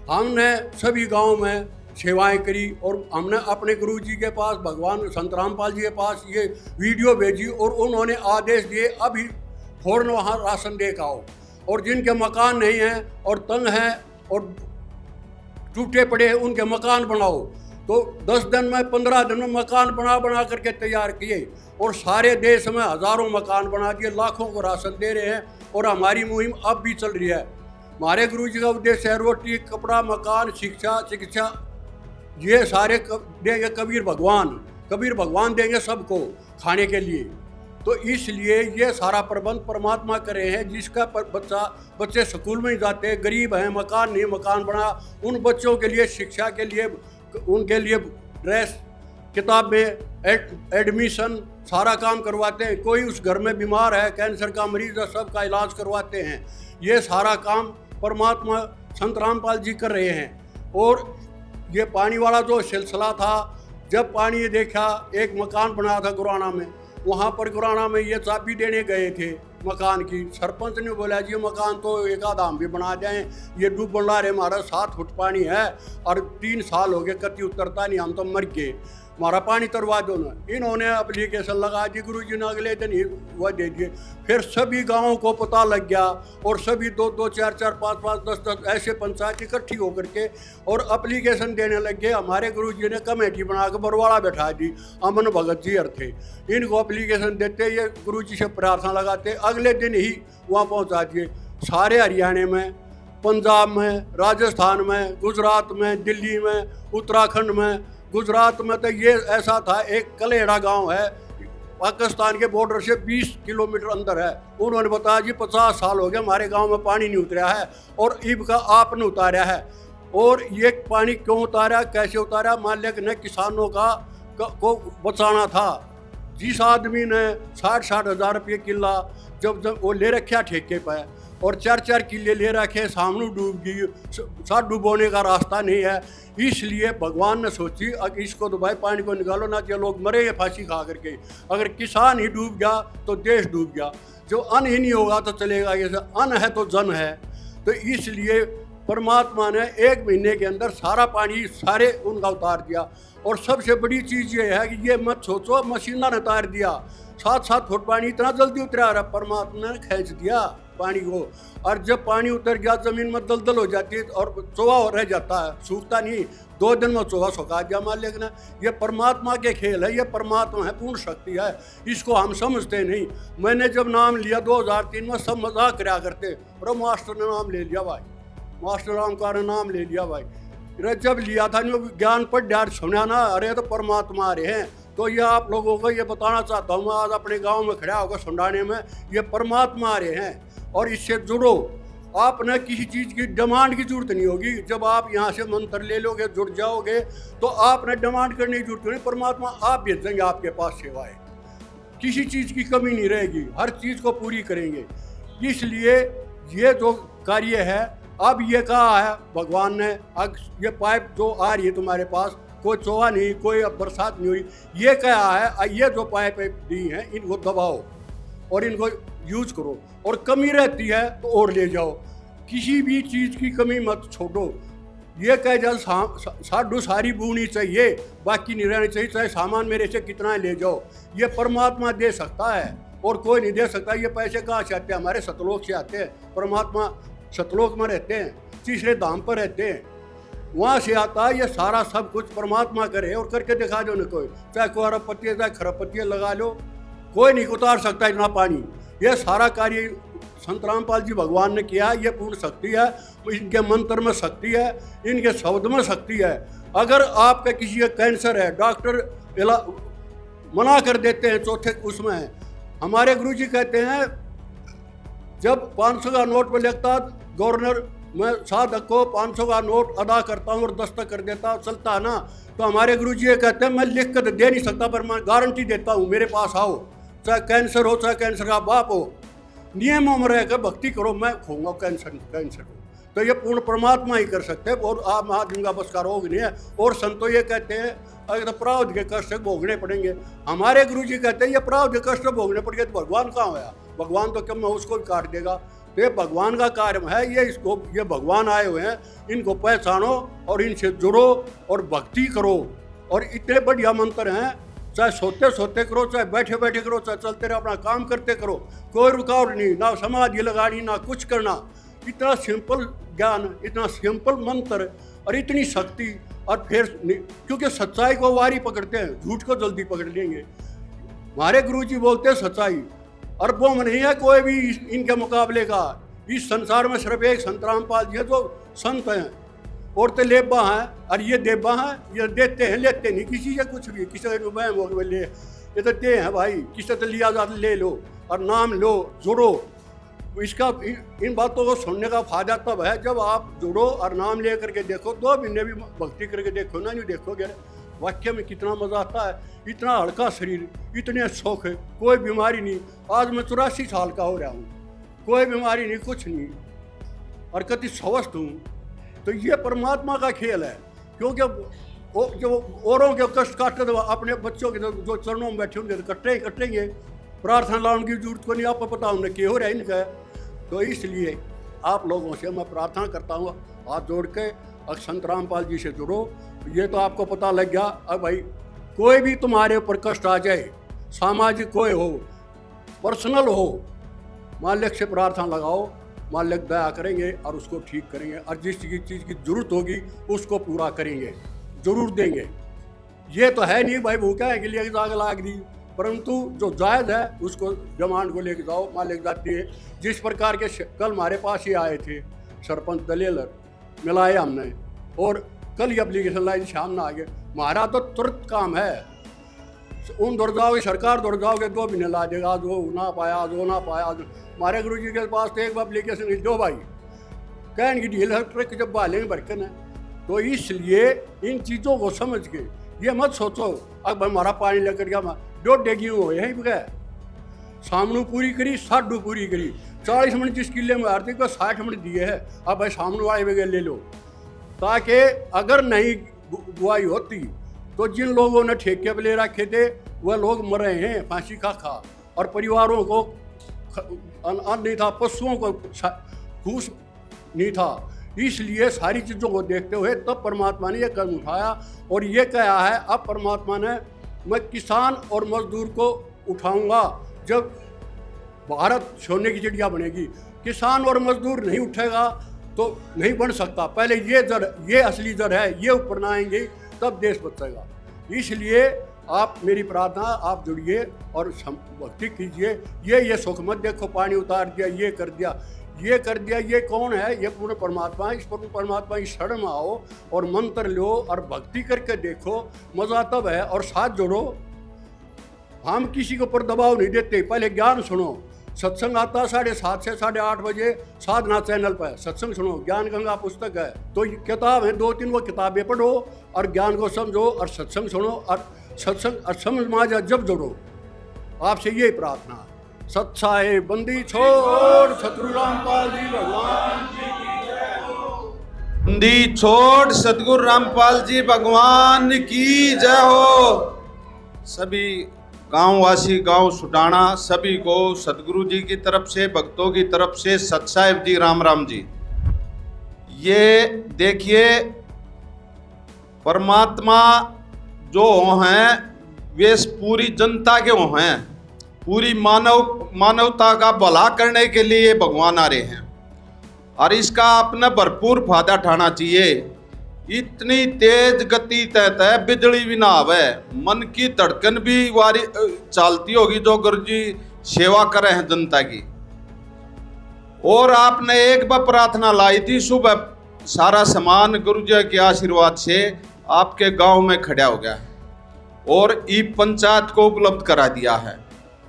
हमने सभी गाँव में सेवाएं करी और हमने अपने गुरुजी के पास, भगवान संत रामपाल जी के पास ये वीडियो भेजी और उन्होंने आदेश दिए अभी फौरन वहाँ राशन दे के आओ। और जिनके मकान नहीं हैं और तंग हैं और टूटे पड़े हैं उनके मकान बनाओ। तो 10 दिन में 15 दिन में मकान बना करके तैयार किए और सारे देश में हज़ारों मकान बना दिए, लाखों को राशन दे रहे हैं। और हमारी मुहिम अब भी चल रही है। हमारे गुरुजी का उद्देश्य है रोटी, कपड़ा, मकान, शिक्षा, ये सारे देंगे कबीर भगवान देंगे सबको खाने के लिए। तो इसलिए ये सारा प्रबंध परमात्मा करे हैं, जिसका बच्चे स्कूल में ही जाते हैं, गरीब हैं, मकान नहीं, मकान बना, उन बच्चों के लिए शिक्षा के लिए, उनके लिए ड्रेस, किताबें, एडमिशन, सारा काम करवाते हैं। कोई उस घर में बीमार है, कैंसर का मरीज है, सबका इलाज करवाते हैं। ये सारा काम परमात्मा संत रामपाल जी कर रहे हैं। और ये पानी वाला जो सिलसिला था, जब पानी देखा, एक मकान बनाया था गुराना में, वहाँ पर गुराना में ये चाबी देने गए थे मकान की। सरपंच ने बोला जी मकान तो एक आधा हम भी बना जाएं, ये डूब बना रहे, हमारा 7 फुट पानी है और 3 साल हो गए, कति उतरता नहीं, हम तो मर गए, हमारा पानी तरवा दो ना। इन्होंने एप्लीकेशन लगा दी, गुरुजी ने अगले दिन ही वह दे दिए। फिर सभी गांवों को पता लग गया और सभी 2-2, 4-4, 5-5, 10-10 ऐसे पंचायत इकट्ठी होकर के और एप्लीकेशन देने लग गए। हमारे गुरुजी ने कमेटी बना कर बरवाड़ा बैठा दी, अमन भगत जी थे, इनको एप्लीकेशन देते, ये गुरुजी से प्रार्थना लगाते, अगले दिन ही वहाँ पहुँचा दिए। सारे हरियाणा में, पंजाब में, राजस्थान में, गुजरात में, दिल्ली में, उत्तराखंड में, गुजरात में तो ये ऐसा था, एक कलेड़ा गांव है, पाकिस्तान के बॉर्डर से 20 किलोमीटर अंदर है। उन्होंने बताया जी 50 साल हो गए हमारे गांव में पानी नहीं उतरा है और ईब का आपने उतारा है। और ये पानी क्यों उतारा, कैसे उतारा, मालिक ने किसानों को बचाना था। जिस आदमी ने 60-60 हज़ार रुपये किला जब वो ले रखा ठेके पर और 4-4 किले ले रखे, सामने डूब गई, साथ डूबोने का रास्ता नहीं है, इसलिए भगवान ने सोची अब इसको तो भाई पानी को निकालो ना, कि लोग मरे ये फांसी खा करके। अगर किसान ही डूब गया तो देश डूब गया, जो अन्न ही नहीं होगा तो चलेगा, जैसे अन्न है तो जन है। तो इसलिए परमात्मा ने 1 महीने के अंदर सारा पानी सारे उनका उतार दिया। और सबसे बड़ी चीज़ ये है कि ये मत सोचो मशीना ने उतार दिया, 7-7 फुट पानी इतना जल्दी उतरा रहा, परमात्मा ने खींच दिया पानी को। और जब पानी उतर गया जमीन में दलदल हो जाती है और चोवा रह जाता है, सूखता नहीं, 2 दिन में चोवा सुखा दिया मालिक ने। ये परमात्मा के खेल है, ये परमात्मा है, पूर्ण शक्ति है, इसको हम समझते नहीं। मैंने जब नाम लिया 2003 में, सब मजाक करा करते, अरे मास्टर ने नाम ले लिया भाई, मास्टर रामकार ने नाम ले लिया भाई। जब लिया था नहीं ज्ञान पर डार सुना ना, अरे तो परमात्मा आ रहे हैं। तो ये आप लोगों को ये बताना चाहता हूँ, मैं आज अपने गांव में खड़ा होकर सुनाने में, ये परमात्मा आ रहे हैं और इससे जुड़ो। आपने किसी चीज़ की डिमांड की जरूरत नहीं होगी। जब आप यहाँ से मंत्र ले लोगे, जुड़ जाओगे, तो आपने डिमांड करने की जरूरत नहीं, परमात्मा आप भेजेंगे आपके पास सेवाएं, किसी चीज़ की कमी नहीं रहेगी, हर चीज़ को पूरी करेंगे। इसलिए ये जो कार्य है, अब ये कहा है भगवान ने, अब ये पाइप जो आ रही है तुम्हारे पास, कोई चोवा नहीं, कोई अब बरसात नहीं हुई, ये कहा है ये जो पाइप दी हैं इनको दबाओ और इनको यूज करो, और कमी रहती है तो और ले जाओ, किसी भी चीज़ की कमी मत छोड़ो। ये कह जल साढ़ू सारी बूनी चाहिए, बाकी नहीं रहनी चाहिए, चाहे सामान मेरे से कितना ले जाओ। ये परमात्मा दे सकता है और कोई नहीं दे सकता। ये पैसे कहाँ से आते हैं, हमारे सतलोक से आते हैं। परमात्मा सतलोक में रहते हैं, तीसरे धाम पर रहते हैं, वहाँ से आता है। ये सारा सब कुछ परमात्मा करे और करके दिखा दो न कोई, चाहे कोई अरबपति चाहे खरबपति लगा लो, कोई नहीं उतार सकता इतना पानी। ये सारा कार्य संत रामपाल जी भगवान ने किया, ये पूर्ण शक्ति है, इनके मंत्र में शक्ति है, इनके शब्द में शक्ति है। अगर आपका किसी का कैंसर है, डॉक्टर मना कर देते हैं, चौथे उसमें है। हमारे गुरुजी कहते हैं जब 500 का नोट पर लिखता गवर्नर, मैं साधक को 500 का नोट अदा करता हूँ और दस्तक कर देता चलता ना, तो हमारे गुरुजी ये कहते हैं मैं लिख कर दे नहीं सकता, पर मैं गारंटी देता हूँ, मेरे पास आओ, चाहे कैंसर हो, चाहे कैंसर का बाप हो, नियमों में रहकर भक्ति करो, मैं खोऊंगा कैंसर को। तो ये पूर्ण परमात्मा ही कर सकते हैं, और आप महादेव का बस का रोग नहीं है। और संतो ये कहते हैं अगर तो प्रारब्ध के कष्ट भोगने पड़ेंगे। हमारे गुरुजी कहते हैं ये प्रारब्ध के कष्ट भोगने पड़ेंगे तो भगवान कहाँ होया, भगवान तो कम उसको भी काट देगा। तो ये भगवान का कार्य है, ये भगवान आए हुए हैं, इनको पहचानो और इनसे जुड़ो और भक्ति करो। और इतने बढ़िया मंत्र हैं, चाहे सोते सोते करो, चाहे बैठे बैठे करो, चाहे चलते रहो, अपना काम करते करो, कोई रुकावट नहीं, ना समाधि लगानी ना कुछ करना। इतना सिंपल ज्ञान, इतना सिंपल मंत्र और इतनी शक्ति। और फिर क्योंकि सच्चाई को वारी पकड़ते हैं, झूठ को जल्दी पकड़ लेंगे। हमारे गुरुजी बोलते हैं सच्चाई अरबों में नहीं है कोई भी इनके मुकाबले का। इस संसार में सिर्फ एक संत रामपाल जी है जो संत हैं, और तो लेबा हैं और ये देबा हैं, ये देते हैं लेते नहीं किसी से कुछ भी, किसी को मैं वो ले ये तो दे हैं भाई, किसी से लिया जाता ले लो और नाम लो जुड़ो। इसका इन बातों को सुनने का फायदा तब है जब आप जुड़ो और नाम ले करके देखो, 2 महीने भी भक्ति करके देखो ना, नहीं देखोगे वाक्य में कितना मजा आता है। इतना हल्का शरीर, इतने शौक है, कोई बीमारी नहीं। आज मैं 84 साल का हो रहा हूँ, कोई बीमारी नहीं, कुछ नहीं, और कति स्वस्थ हूँ। तो ये परमात्मा का खेल है, क्योंकि जो औरों के कष्ट काटते थे अपने बच्चों के जो चरणों में बैठे होंगे तो कटेंगे। प्रार्थना लाने की जरूरत को नहीं, आपको पता हमने क्या हो रहा है इनका। तो इसलिए आप लोगों से मैं प्रार्थना करता हूँ, हाथ जोड़ के संत रामपाल जी से जुड़ो। ये तो आपको पता लग गया। अब भाई कोई भी तुम्हारे ऊपर कष्ट आ जाए, सामाजिक कोई हो, पर्सनल हो, मालिक से प्रार्थना लगाओ, मालिक दया करेंगे और उसको ठीक करेंगे, और जिस चीज़ की जरूरत होगी उसको पूरा करेंगे, जरूर देंगे। ये तो है नहीं भाई भूखा है के लिए आग लाग दी, परंतु जो जायज़ है उसको डिमांड को लेके जाओ, मालिक जाती है। जिस प्रकार के कल हमारे पास ही आए थे सरपंच दलेलर, मिलाए हमने, और कल ही एप्लीकेशन लाई, शाम ना आ गए। हमारा तो तुरंत काम है, उन दौड़ जाओगे सरकार दौड़ जाओगे 2 महीने ला देगा, आज वो ना पाया, आज वो ना पाया। हमारे गुरु जी के पास तो एक एप्लीकेशन दो भाई, कहने की ढील है, ट्रक जब बालेंगे बरकन है। तो इसलिए इन चीज़ों को समझ के ये मत सोचो अब हमारा पानी लेकर गया, 1.5 डेगी हो यहीं पर गए, सामनू पूरी करी, 60 पूरी करी, 40 मिनट जिस किले में आरती को 60 मिनट दिए है। अब भाई सामने आए वगैरह ले लो, ताकि अगर नहीं बुआई होती तो जिन लोगों ने ठेके पे ले रखे थे वह लोग मरे हैं फांसी खा, और परिवारों को अन्न नहीं था, पशुओं को घूस नहीं था। इसलिए सारी चीज़ों को देखते हुए तब परमात्मा ने यह कदम उठाया, और ये कहा है अब परमात्मा ने, मैं किसान और मजदूर को उठाऊंगा जब भारत सोने की चिड़िया बनेगी। किसान और मजदूर नहीं उठेगा तो नहीं बन सकता। पहले ये जड़, ये असली जड़ है, ये ऊपर ना आएंगे तब देश बचेगा। इसलिए आप मेरी प्रार्थना, आप जुड़िए और भक्ति कीजिए। ये सुख मत देखो, पानी उतार दिया, ये कर दिया, ये कर दिया, ये कौन है? ये पूर्ण परमात्मा है। इस पूर्ण परमात्मा की शरण में आओ और मंत्र लो और भक्ति करके देखो, मजा तब है। और साथ जोड़ो, हम किसी के ऊपर दबाव नहीं देते। पहले ज्ञान सुनो, सत्संग आता 7:30 से 8:30 बजे साधना चैनल पर, सत्संग सुनो। ज्ञान गंगा पुस्तक है, तो किताब है 2-3 वो किताबें पढ़ो और ज्ञान को समझो और सत्संग सुनो, और सत्संग और समझ में आ जाए जब जोड़ो। आपसे यही प्रार्थना। सत्साए बंदी छोड़ सतगुरु रामपाल जी भगवान बंदी छोड़ सतगुरु रामपाल जी भगवान की जय हो। सभी गांववासी, गांव सुटाना, सभी को सतगुरु जी की तरफ से, भक्तों की तरफ से सत साहिब जी, राम राम जी। ये देखिए, परमात्मा जो हैं वे पूरी जनता के वो हैं, पूरी मानवता का भला करने के लिए भगवान आ रहे हैं, और इसका अपना भरपूर फायदा उठाना चाहिए। इतनी तेज गति तहत है, बिजली भी ना आवे, मन की धड़कन भी वारी चलती होगी जो गुरु जी सेवा कर रहे हैं जनता की। और आपने एक बार प्रार्थना लाई थी सुबह, सारा सामान गुरु जी के आशीर्वाद से आपके गांव में खड़ा हो गया और ई पंचायत को उपलब्ध करा दिया है।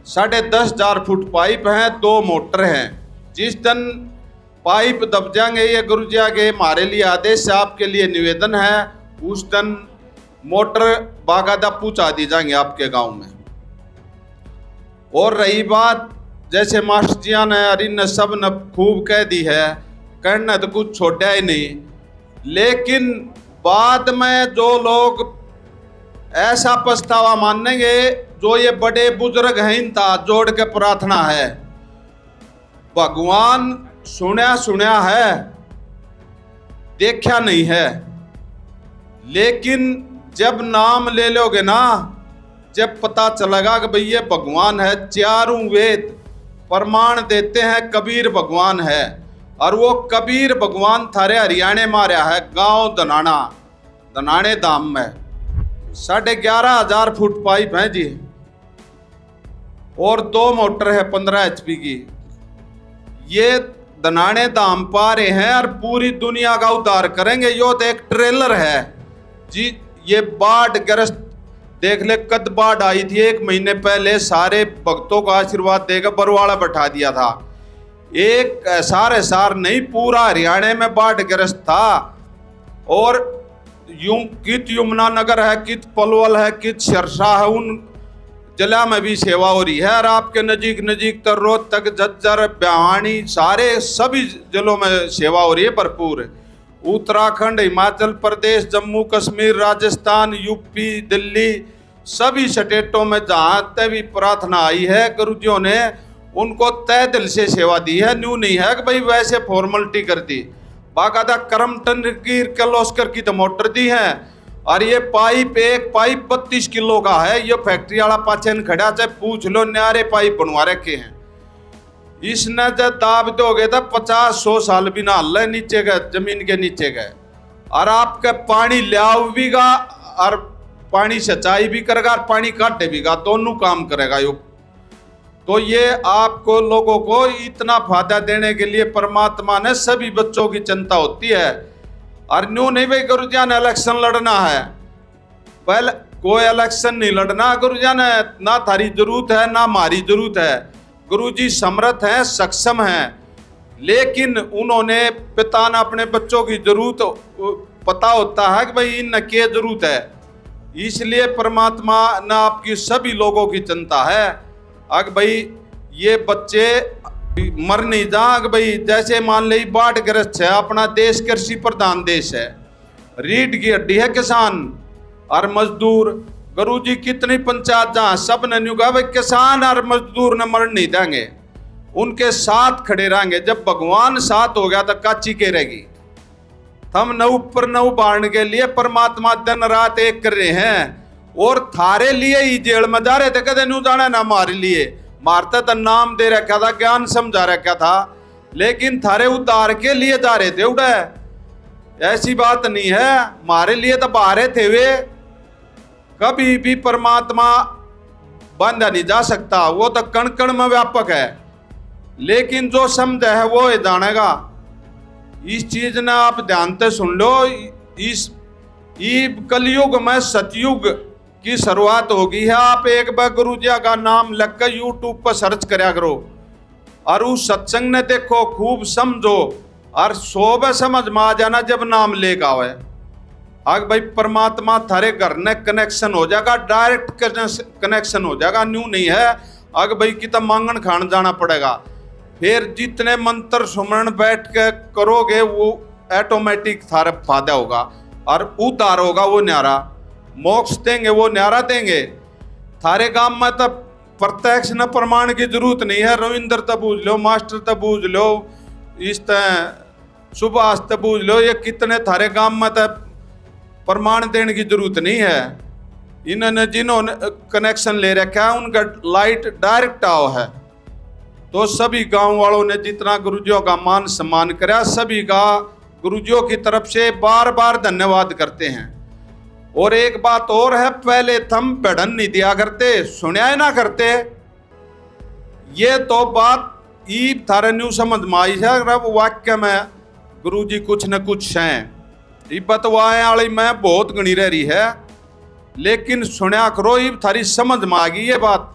10,500 फुट पाइप हैं, 2 मोटर हैं। जिस दिन पाइप दब जाएंगे, ये गुरु जी के हमारे लिए आदेश है, आपके लिए निवेदन है, उस दिन मोटर बाकायदा पहुंचा दी जाएंगे आपके गांव में। और रही बात, जैसे मास्टर जिया ने अरी ने सब ने खूब कह दी है, करना तो कुछ छोड़ा ही नहीं, लेकिन बाद में जो लोग ऐसा पछतावा मानेंगे, जो ये बड़े बुजुर्ग हैं, इनका जोड़ के प्रार्थना है, भगवान सुना है, देखा नहीं है, लेकिन जब नाम ले लोगे ना, जब पता चलेगा कि भई ये भगवान है। चारों वेद प्रमाण देते हैं कबीर भगवान है, और वो कबीर भगवान थारे हरियाणा में आ रहा है, गांव दनाने धाम में। 11,500 फुट पाइप है जी, और 2 मोटर है 15 HP की। ये दनाने धाम पा रहे हैं और पूरी दुनिया का उद्धार करेंगे। यो तो एक ट्रेलर है जी। ये बाढ़ ग्रस्त देख ले, कद बाढ़ आई थी 1 महीने पहले, सारे भक्तों को आशीर्वाद देकर बरवाड़ा बैठा दिया था। एक सार नहीं, पूरा हरियाणा में बाढ़ ग्रस्त था। और कित यमुना नगर है, कित पलवल है, कित सिरसा है, उन जिला में भी सेवा हो रही है। और आपके नजीक तो रोहतक, झज्जर, भिवानी, सारे सभी जिलों में सेवा हो रही है भरपूर। उत्तराखंड, हिमाचल प्रदेश, जम्मू कश्मीर, राजस्थान, यूपी, दिल्ली, सभी स्टेटों में जहाँ तक भी प्रार्थना आई है, गुरुजियों ने उनको तय दिल से सेवा दी है। न्यू नहीं है कि भाई वैसे फॉर्मेलिटी कर दी, बाकायदा करमटन की किर्लोस्कर की तो मोटर दी है। और ये पाइप, एक पाइप 32 किलो का है। ये फैक्ट्री वाला पाचन खड़ा, चाहे पूछ लो, न्यारे पाइप बनवा रखे हैं। इसने जब दाब दोगे तो 50-100 साल भी ना हल्ले नीचे गए, जमीन के नीचे गए। और आपके पानी लियाव भी गा और पानी सिंचाई भी करेगा और पानी काटे भी गा, दोनों काम करेगा यो। तो ये आपको लोगों को इतना फायदा देने के लिए परमात्मा ने सभी बच्चों की चिंता होती है। और न्यू नहीं भाई गुरुजी ने इलेक्शन लड़ना है, पहले कोई इलेक्शन नहीं लड़ना गुरुजी ने, ना थारी जरूरत है ना हमारी जरूरत है। गुरुजी समर्थ हैं, सक्षम हैं, लेकिन उन्होंने पिता ने अपने बच्चों की जरूरत पता होता है कि भाई इन क्या जरूरत है, इसलिए परमात्मा ने आपकी सभी लोगों की चिंता है। अग भाई ये बच्चे मर नहीं जा, अग भाई जैसे मान ली बाढ़ ग्रस्त है, अपना देश कृषि प्रधान देश है, रीढ़ की हड्डी है किसान और मजदूर। गुरुजी कितनी पंचायत जहाँ सब ने न्यू कहा भाई किसान और मजदूर ने मर नहीं देंगे, उनके साथ खड़े रहेंगे। जब भगवान साथ हो गया तो काची के रहेगी। हम नौ पर नौ बाढ़ के लिए परमात्मा दिन रात एक कर रहे हैं, और थारे लिए ही जेल में जा रहे थे, कदे न्यू जाना ना हमारे लिए, मारते तो नाम दे रखा था, ज्ञान समझा रखा था, लेकिन थारे उद्धार के लिए जा रहे थे। उड़े ऐसी बात नहीं है, हमारे लिए तो बाहर थे वे। कभी भी परमात्मा बांधा नहीं जा सकता, वो तो कण कण में व्यापक है, लेकिन जो समझ है वो ही जानेगा। इस चीज ने आप ध्यान से सुन लो। इस कलयुग में सतयुग की शुरुआत होगी है। आप एक बार गुरुजी का नाम लगकर यूट्यूब पर सर्च करा करो और उस सत्संग ने देखो, खूब समझो और सोबे समझ में आ जाना जब नाम लेगा आवे। आग भाई परमात्मा थारे घर ने कनेक्शन हो जाएगा, डायरेक्ट कनेक्शन हो जाएगा, न्यू नहीं है। आग भाई की तो मांगन खान जाना पड़ेगा। फिर जितने मंत्र सुमरण बैठ के करोगे वो ऑटोमेटिक थारा फायदा होगा और उद्धार होगा वो न्यारा, मोक्ष देंगे वो न्यारा देंगे। थारे गांव में तो प्रत्यक्ष न प्रमाण की जरूरत नहीं है। रविंद्र तब बूझ लो, मास्टर तब बूझ लो, इस सुभाष तब बूझ लो, ये कितने थारे गांव में तो प्रमाण देने की जरूरत नहीं है। इन्होंने जिन्होंने कनेक्शन ले रखा है उनका लाइट डायरेक्ट आओ है। तो सभी गांव वालों ने जितना गुरुजियों का मान सम्मान करा, सभी का गुरुजियों की तरफ से बार बार धन्यवाद करते हैं। और एक बात और है, पहले थम बढ़न नहीं दिया करते, सुनाया ना करते। ये तो बात ईब थारे न्यू समझ में आई है। रब वाक्य में गुरुजी कुछ न कुछ हैं, बतवाए वाली में बहुत गणी रह रही है, लेकिन सुना करो, ईब थारी समझ में आ गई ये बात।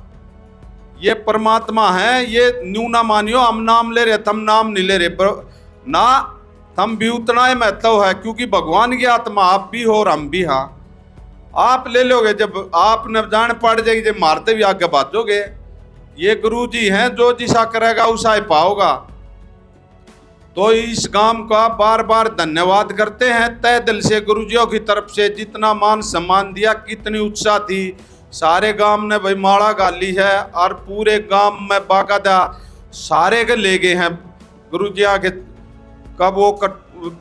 ये परमात्मा है, ये न्यू ना मानियो हम नाम ले रहे, थम नाम नहीं ले रहे ना, हम भी उतना ही महत्व है, क्योंकि भगवान की आत्मा आप भी हो और हम भी। हाँ आप ले लोगे, जब आप न जान पड़ जाएगी, जब मारते भी आगे बाजोगे। ये गुरुजी हैं, जो जिसा करेगा उसा ही पाओगा। तो इस गांव का बार बार धन्यवाद करते हैं तय दिल से। गुरुजियों की तरफ से जितना मान सम्मान दिया, कितनी उत्साह थी, सारे गांव ने भाई माला गाली है और पूरे गांव में बाकायदा सारे के ले गए हैं गुरुजिया के, कब वो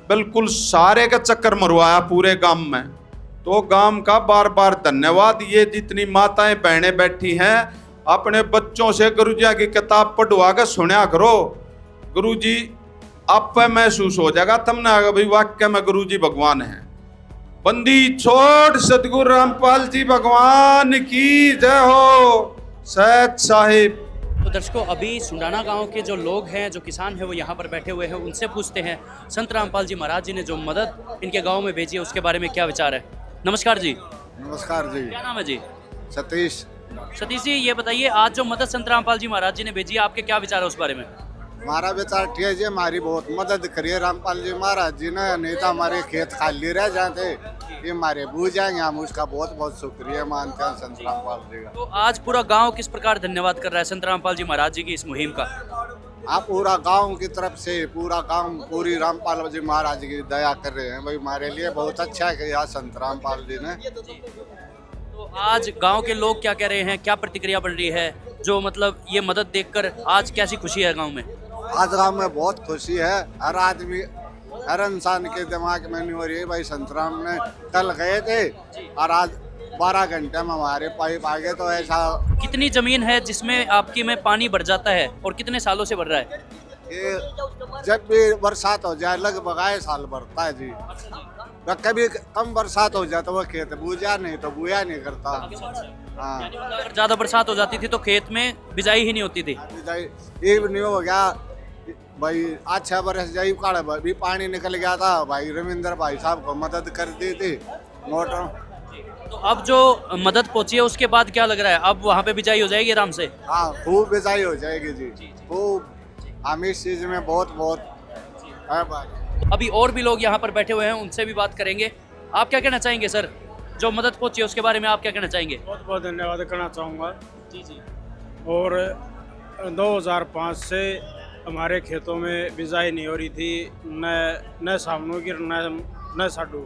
बिल्कुल सारे का चक्कर मरवाया पूरे गांव में। तो गांव का बार बार धन्यवाद। ये जितनी माताएं बहनें बैठी हैं, अपने बच्चों से गुरुजिया की किताब पढ़वा कर सुना करो, गुरुजी आप पे महसूस हो जाएगा तुमने भाई वाक्य में गुरुजी भगवान है। बंदी छोड़ सतगुरु रामपाल जी भगवान की जय हो। सैयद साहिब तो दर्शकों, अभी सुंडाना गांव के जो लोग हैं, जो किसान हैं, वो यहाँ पर बैठे हुए हैं। उनसे पूछते हैं संत रामपाल जी महाराज जी ने जो मदद इनके गांव में भेजी है उसके बारे में क्या विचार है। नमस्कार जी। नमस्कार जी। क्या नाम है जी? सतीश। सतीश जी, ये बताइए, आज जो मदद संत रामपाल जी महाराज जी ने भेजी है, आपके क्या विचार है उस बारे में? हमारा विचार ठीक है जी, हमारी बहुत मदद करिए रामपाल जी महाराज जी ने, नहीं तो हमारे खेत खाली रह जाते, ये हमारे बूझ जाएंगे। हम उसका बहुत बहुत शुक्रिया मानते हैं संत रामपाल जी का। तो आज पूरा गांव किस प्रकार धन्यवाद कर रहा है संत रामपाल जी महाराज जी की इस मुहिम का? आप पूरा गांव की तरफ से पूरा गांव पूरी रामपाल जी महाराज की दया कर रहे हैं भाई, हमारे लिए बहुत अच्छा है किया संत रामपाल जी ने। तो आज गांव के लोग क्या कह रहे हैं, क्या प्रतिक्रिया बन रही है, जो मतलब ये मदद देखकर आज कैसी खुशी है गांव में? आज गांव में बहुत खुशी है, हर आदमी हर इंसान के दिमाग में नहीं हो रही है भाई, संत राम ने कल गए थे और आज 12 घंटे में हमारे पाइप आ गए। तो ऐसा कितनी जमीन है जिसमें आपकी में पानी भर जाता है और कितने सालों से भर रहा है? ये जब भी बरसात हो जाए लगभग आए साल भरता है जी। कभी कम बरसात हो जाए तो वो खेत बूझा नहीं तो बुया नहीं करता। हाँ, अगर ज्यादा बरसात हो जाती थी तो खेत में बिजाई ही नहीं होती थी। ये भी नहीं हो गया भाई, अच्छा बरस जाई काड़ा भी पानी निकल गया था भाई, रविंद्र भाई साहब को मदद कर दी थी मोटर। तो अब जो मदद पहुंची है उसके बाद क्या लग रहा है, अब वहाँ पे बिजाई हो जाएगी आराम से? हाँ, खूब बिजाई हो जाएगी जी, खूब। हम इस चीज में बहुत बहुत अभी और भी लोग यहाँ पर बैठे हुए हैं, उनसे भी बात करेंगे। आप क्या कहना चाहेंगे सर, जो मदद पहुंची है उसके बारे में आप क्या कहना चाहेंगे? बहुत बहुत धन्यवाद करना चाहूँगा जी जी। और 2005 से हमारे खेतों में बिजाई नहीं हो रही थी, न सामनों की न साडू।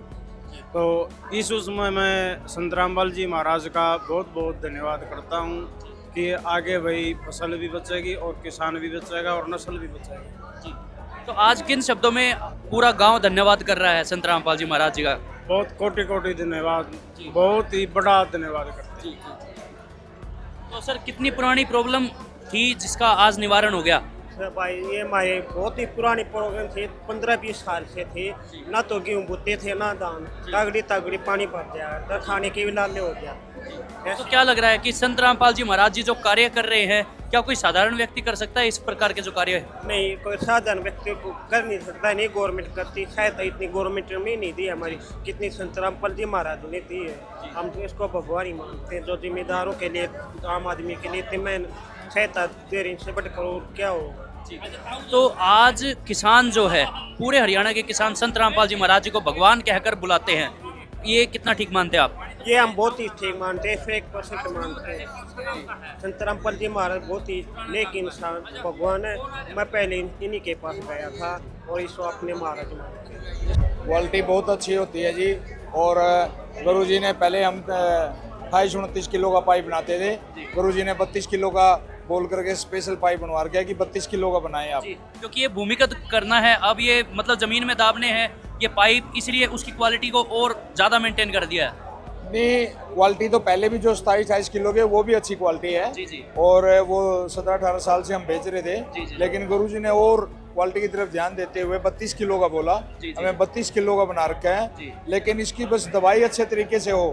तो इस उसमें मैं संत रामपाल जी महाराज का बहुत बहुत धन्यवाद करता हूँ कि आगे भाई फसल भी बचेगी और किसान भी बचेगा और नस्ल भी बचेगी। तो आज किन शब्दों में पूरा गांव धन्यवाद कर रहा है संत रामपाल जी महाराज जी का? बहुत कोटि कोटि धन्यवाद, बहुत ही बड़ा धन्यवाद करते हैं। तो सर, कितनी पुरानी प्रॉब्लम थी जिसका आज निवारण हो गया? भाई ये हमारे बहुत ही पुरानी प्रॉब्लम थी, 15-20 साल से थे। ना तो गेहूँ बुते थे ना धान, तगड़ी पानी भर गया तो खाने के भी लाले हो गया। तो क्या लग रहा है कि संत रामपाल जी महाराज जी जो कार्य कर रहे हैं, क्या कोई साधारण व्यक्ति कर सकता है इस प्रकार के जो कार्य है? नहीं, कोई साधारण व्यक्ति को कर नहीं सकता, नहीं गवर्नमेंट करती, शायद इतनी गवर्नमेंट में नहीं दी हमारी कितनी संत रामपाल जी महाराज ने दी है। हम तो इसको भगवान ही मानते हैं, जो जिम्मेदारों के लिए, आम आदमी के लिए इतनी सहायता दे रही, इनसे बढ़कर क्या होगा। तो आज किसान जो है, पूरे हरियाणा के किसान संत रामपाल जी महाराज जी को भगवान कहकर बुलाते हैं, ये कितना ठीक मानते हैं आप? ये हम बहुत ही ठीक मानते हैं, 100% मानते हैं। संत रामपाल जी महाराज बहुत ही नेक इंसान भगवान है। मैं पहले इन्हीं के पास गया था और इसको अपने महाराज मानते हैं। क्वालिटी बहुत अच्छी होती है जी। और गुरु जी ने पहले हम 28-29 किलो का पाइप बनाते थे, गुरु जी ने 32 किलो का बोल करके स्पेशल पाइप बनवा गया कि 32 किलो का बनाए आप। क्योंकि ये भूमिगत करना है, अब ये मतलब जमीन में दाबने हैं ये पाइप, इसलिए उसकी क्वालिटी को और ज़्यादा मेंटेन कर दिया है। नहीं, क्वालिटी तो पहले भी जो 27-28 किलो के वो भी अच्छी क्वालिटी है जी जी। और वो 17-18 साल से हम बेच रहे थे जी। लेकिन गुरुजी ने और क्वालिटी की तरफ ध्यान देते हुए 32 किलो का बोला जी। हमें 32 किलो का बना रखा है, लेकिन इसकी बस दवाई अच्छे तरीके से हो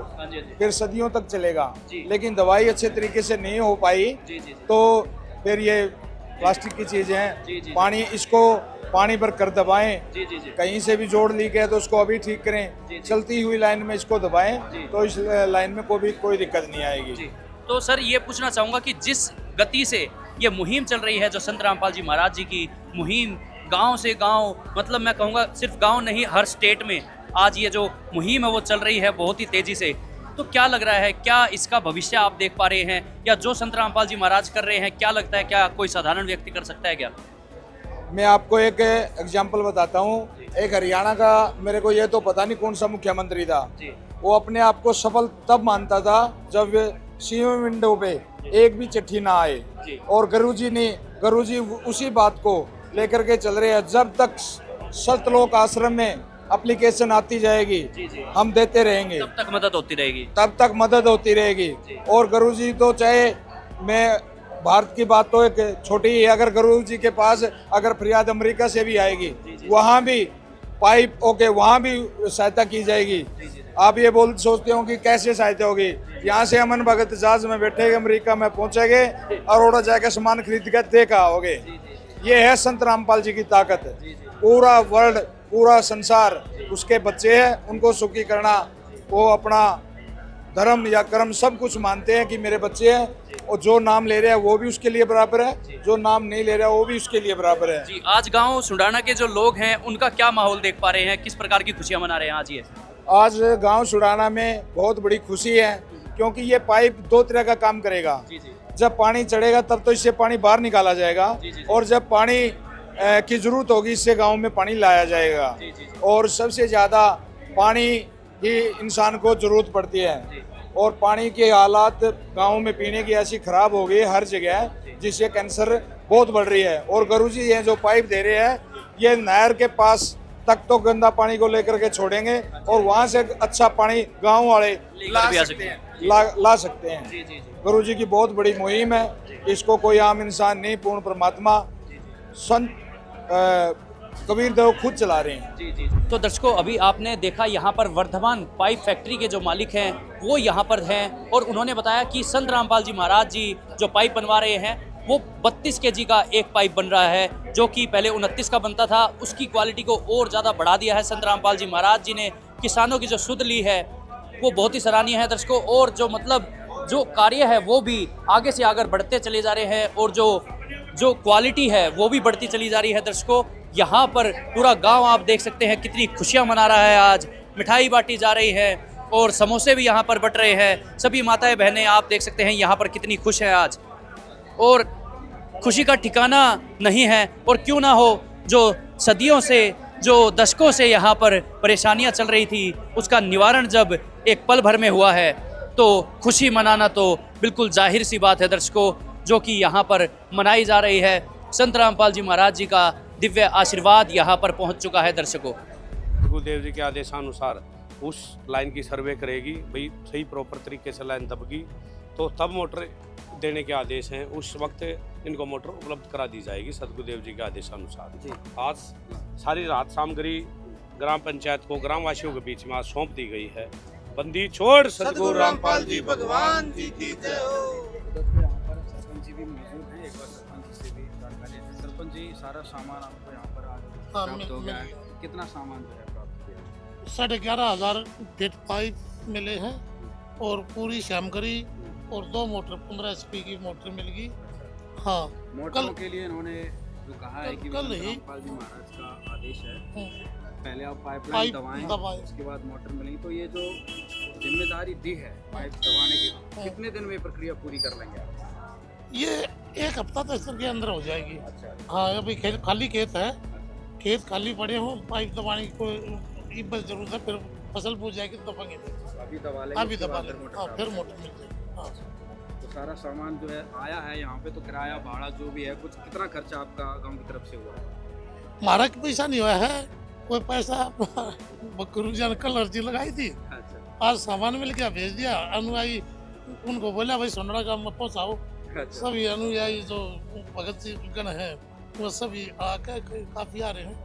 फिर सदियों तक चलेगा। लेकिन दवाई अच्छे तरीके से नहीं हो पाई तो फिर ये प्लास्टिक की चीज़ है, पानी इसको पानी भर कर दबाएं, कहीं से भी जोड़ ली गया तो उसको अभी ठीक करें, चलती हुई लाइन में इसको दबाएं तो इस लाइन में कोई दिक्कत नहीं आएगी। तो सर, ये पूछना चाहूँगा कि जिस गति से ये मुहिम चल रही है, जो संत रामपाल जी महाराज जी की मुहिम, गांव से गांव, मतलब मैं कहूँगा सिर्फ गांव नहीं, हर स्टेट में आज ये जो मुहिम है वो चल रही है बहुत ही तेज़ी से, तो क्या लग रहा है, क्या इसका भविष्य आप देख पा रहे हैं, या जो संत रामपाल जी महाराज कर रहे हैं, क्या लगता है क्या कोई साधारण व्यक्ति कर सकता है क्या? मैं आपको एक एग्जाम्पल बताता हूँ। एक हरियाणा का, मेरे को ये तो पता नहीं कौन सा मुख्यमंत्री था, वो अपने आप को सफल तब मानता था जब सीएम विंडो पे एक भी चिट्ठी ना आए, और गुरुजी उसी बात को लेकर के चल रहे हैं। जब तक सतलोक आश्रम में एप्लीकेशन आती जाएगी हम देते रहेंगे, तब तक मदद होती रहेगी। और गुरुजी तो चाहे, मैं भारत की बात तो एक छोटी ही, अगर गुरु जी के पास अगर फरियाद अमेरिका से भी आएगी, वहाँ भी पाइप ओके वहाँ भी सहायता की जाएगी। आप ये बोल सोचते हो कि कैसे सहायता होगी? यहाँ से अमन भगत जहाज में बैठेंगे, अमेरिका में पहुँचेंगे और उड़ा जाके सामान खरीद कर देखा होगे। ये है संत रामपाल जी की ताकत। पूरा वर्ल्ड, पूरा संसार उसके बच्चे हैं, उनको सुखी करना, वो अपना धर्म या कर्म सब कुछ मानते हैं कि मेरे बच्चे हैं, और जो नाम ले रहे हैं वो भी उसके लिए बराबर है, जो नाम नहीं ले रहा वो भी उसके लिए बराबर है। जी, आज गांव सुंडाना के जो लोग हैं उनका क्या माहौल देख पा रहे हैं, किस प्रकार की खुशियां मना रहे हैं आज ये? आज गांव सुडाना में बहुत बड़ी खुशी है, क्योंकि ये पाइप दो तरह का काम करेगा। जब पानी चढ़ेगा तब तो इससे पानी बाहर निकाला जाएगा, और जब पानी की जरूरत होगी इससे गांव में पानी लाया जाएगा। और सबसे ज़्यादा पानी ही इंसान को जरूरत पड़ती है, और पानी के हालात गांव में पीने की ऐसी खराब हो गई हर जगह, जिससे कैंसर बहुत बढ़ रही है। और गुरु जी ये जो पाइप दे रहे हैं, ये नहर के पास तक तो गंदा पानी को लेकर के छोड़ेंगे, और वहाँ से अच्छा पानी गांव वाले ला सकते हैं। गुरु जी की बहुत बड़ी मुहिम है, इसको कोई आम इंसान नहीं, पूर्ण परमात्मा संत कबीर देव खुद चला रहे हैं। तो दर्शकों, अभी आपने देखा यहाँ पर वर्धमान पाइप फैक्ट्री के जो मालिक हैं वो यहाँ पर हैं, और उन्होंने बताया कि संत रामपाल जी महाराज जी जो पाइप बनवा रहे हैं वो 32 kg का एक पाइप बन रहा है, जो कि पहले 29 का बनता था। उसकी क्वालिटी को और ज़्यादा बढ़ा दिया है संत रामपाल जी महाराज जी ने। किसानों की जो सुध ली है वो बहुत ही सराहनीय है दर्शकों, और जो मतलब जो कार्य है वो भी आगे से आगे बढ़ते चले जा रहे हैं, और जो क्वालिटी है वो भी बढ़ती चली जा रही है दर्शकों। यहाँ पर पूरा गांव आप देख सकते हैं कितनी खुशियाँ मना रहा है। आज मिठाई बांटी जा रही है और समोसे भी यहाँ पर बट रहे हैं। सभी माताएं बहनें आप देख सकते हैं यहाँ पर कितनी खुश है आज, और खुशी का ठिकाना नहीं है। और क्यों ना हो, जो सदियों से, जो दशकों से यहाँ पर परेशानियाँ चल रही थी, उसका निवारण जब एक पल भर में हुआ है तो खुशी मनाना तो बिल्कुल जाहिर सी बात है दर्शकों, जो कि यहाँ पर मनाई जा रही है। संत रामपाल जी महाराज जी का दिव्य आशीर्वाद यहाँ पर पहुँच चुका है दर्शकों। गुरुदेव जी के आदेशानुसार उस लाइन की सर्वे करेगी, भाई सही प्रॉपर तरीके से लाइन दबगी तो तब मोटर देने के आदेश हैं, उस वक्त इनको मोटर उपलब्ध करा दी जाएगी सदगुरुदेव जी के आदेशानुसार। आज सारी राहत सामग्री ग्राम पंचायत को ग्रामवासियों के बीच में आज सौंप दी गई है। बंदी छोड़ सदगुरु रामपाल जी भगवान जी की जय हो। सरपंच जी भी मौजूद हैं, एक बार सरपंच से भी जानकारी। सरपंच जी, सारा सामान आपको यहाँ पर आज प्राप्त हो गया है, कितना सामान जो है प्राप्त किया? 11,500 फीट पाइप मिले हैं, और पूरी सामग्री और 2 मोटर 15 HP की मोटर मिल गई। हाँ, मोटरों के लिए इन्होंने जो कहा है कि कल ही रामपाल जी महाराज का आदेश है, पहले आप पाइपलाइन दबाएं, उसके बाद मोटर मिलेगी। तो ये जो जिम्मेदारी दी है पाइप दबाने की, कितने दिन में प्रक्रिया पूरी कर लेंगे आप? ये 1 हफ्ता 10 दिन के अंदर हो जाएगी। हाँ, अभी खाली खेत है, खेत खाली पड़े हों, पाइप दबाने की कोई बस जरूरत है, फिर फसल पूछ जाएगी तो दबाएंगे। अभी दबा लेंगे, अभी दबा लेंगे, हाँ, फिर मोटर मिल जाएगी। हाँ, तो सारा सामान जो है आया है यहाँ पे, तो किराया भाड़ा जो भी है, कुछ कितना खर्चा आपका गांव की तरफ से हुआ है? हमारा पैसा नहीं हुआ है, कोई पैसा गुरु जी ने कल अर्जी लगाई थी, आज सामान मिल गया, भेज दिया। अनुयायी उनको बोला भाई सोनरा गाँव में पहुँचाओ। सभी अनुयायी जो भगत जी गण है वो सभी आके काफी आ रहे हैं,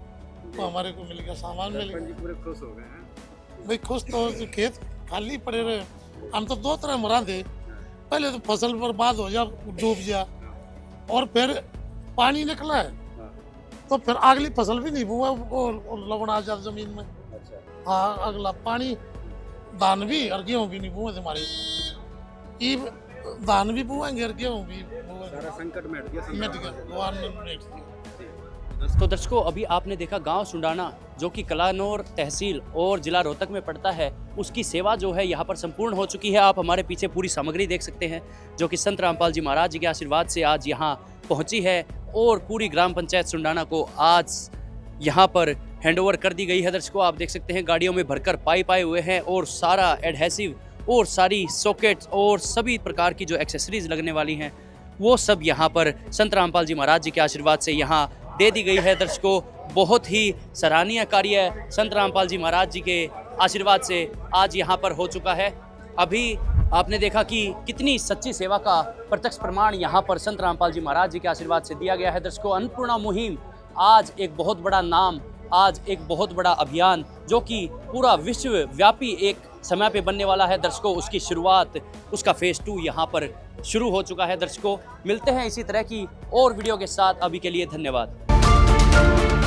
तो हमारे को मिल गया, सामान मिल गया। पूरे खुश हो गए हैं भाई? खुश तो खेत खाली पड़े रहे, हम तो 2 तरह मरा थे, पहले तो फसल बर्बाद हो जा, डूब जा, और फिर पानी निकला है तो फिर अगली फसल भी नहीं बुआ, लवण आ जाता जमीन में। हाँ, अगला पानी धान भी और गेहूँ भी नहीं बुए हमारे, धान भी बुआएंगे और गेहूँ भी बुआएंगे। सारा संकट मिट गया। तो दर्शकों, अभी आपने देखा गांव सुंडाना, जो कि कलानौर तहसील और जिला रोहतक में पड़ता है, उसकी सेवा जो है यहाँ पर संपूर्ण हो चुकी है। आप हमारे पीछे पूरी सामग्री देख सकते हैं, जो कि संत रामपाल जी महाराज जी के आशीर्वाद से आज यहाँ पहुँची है, और पूरी ग्राम पंचायत सुंडाना को आज यहाँ पर हैंडओवर कर दी गई है। दर्शकों, आप देख सकते हैं गाड़ियों में भरकर पाइप आए हुए हैं, और सारा एडहेसिव और सारी सॉकेट्स और सभी प्रकार की जो एक्सेसरीज लगने वाली हैं वो सब यहाँ पर संत रामपाल जी महाराज जी के आशीर्वाद से यहाँ दे दी गई है। दर्शकों, बहुत ही सराहनीय कार्य संत रामपाल जी महाराज जी के आशीर्वाद से आज यहाँ पर हो चुका है। अभी आपने देखा कि कितनी सच्ची सेवा का प्रत्यक्ष प्रमाण यहाँ पर संत रामपाल जी महाराज जी के आशीर्वाद से दिया गया है। दर्शकों, अन्नपूर्णा मुहिम आज एक बहुत बड़ा नाम आज एक बहुत बड़ा अभियान जो कि पूरा विश्वव्यापी एक समय पे बनने वाला है दर्शकों, उसकी शुरुआत, उसका फेज़ 2 यहाँ पर शुरू हो चुका है दर्शकों। मिलते हैं इसी तरह की और वीडियो के साथ, अभी के लिए धन्यवाद।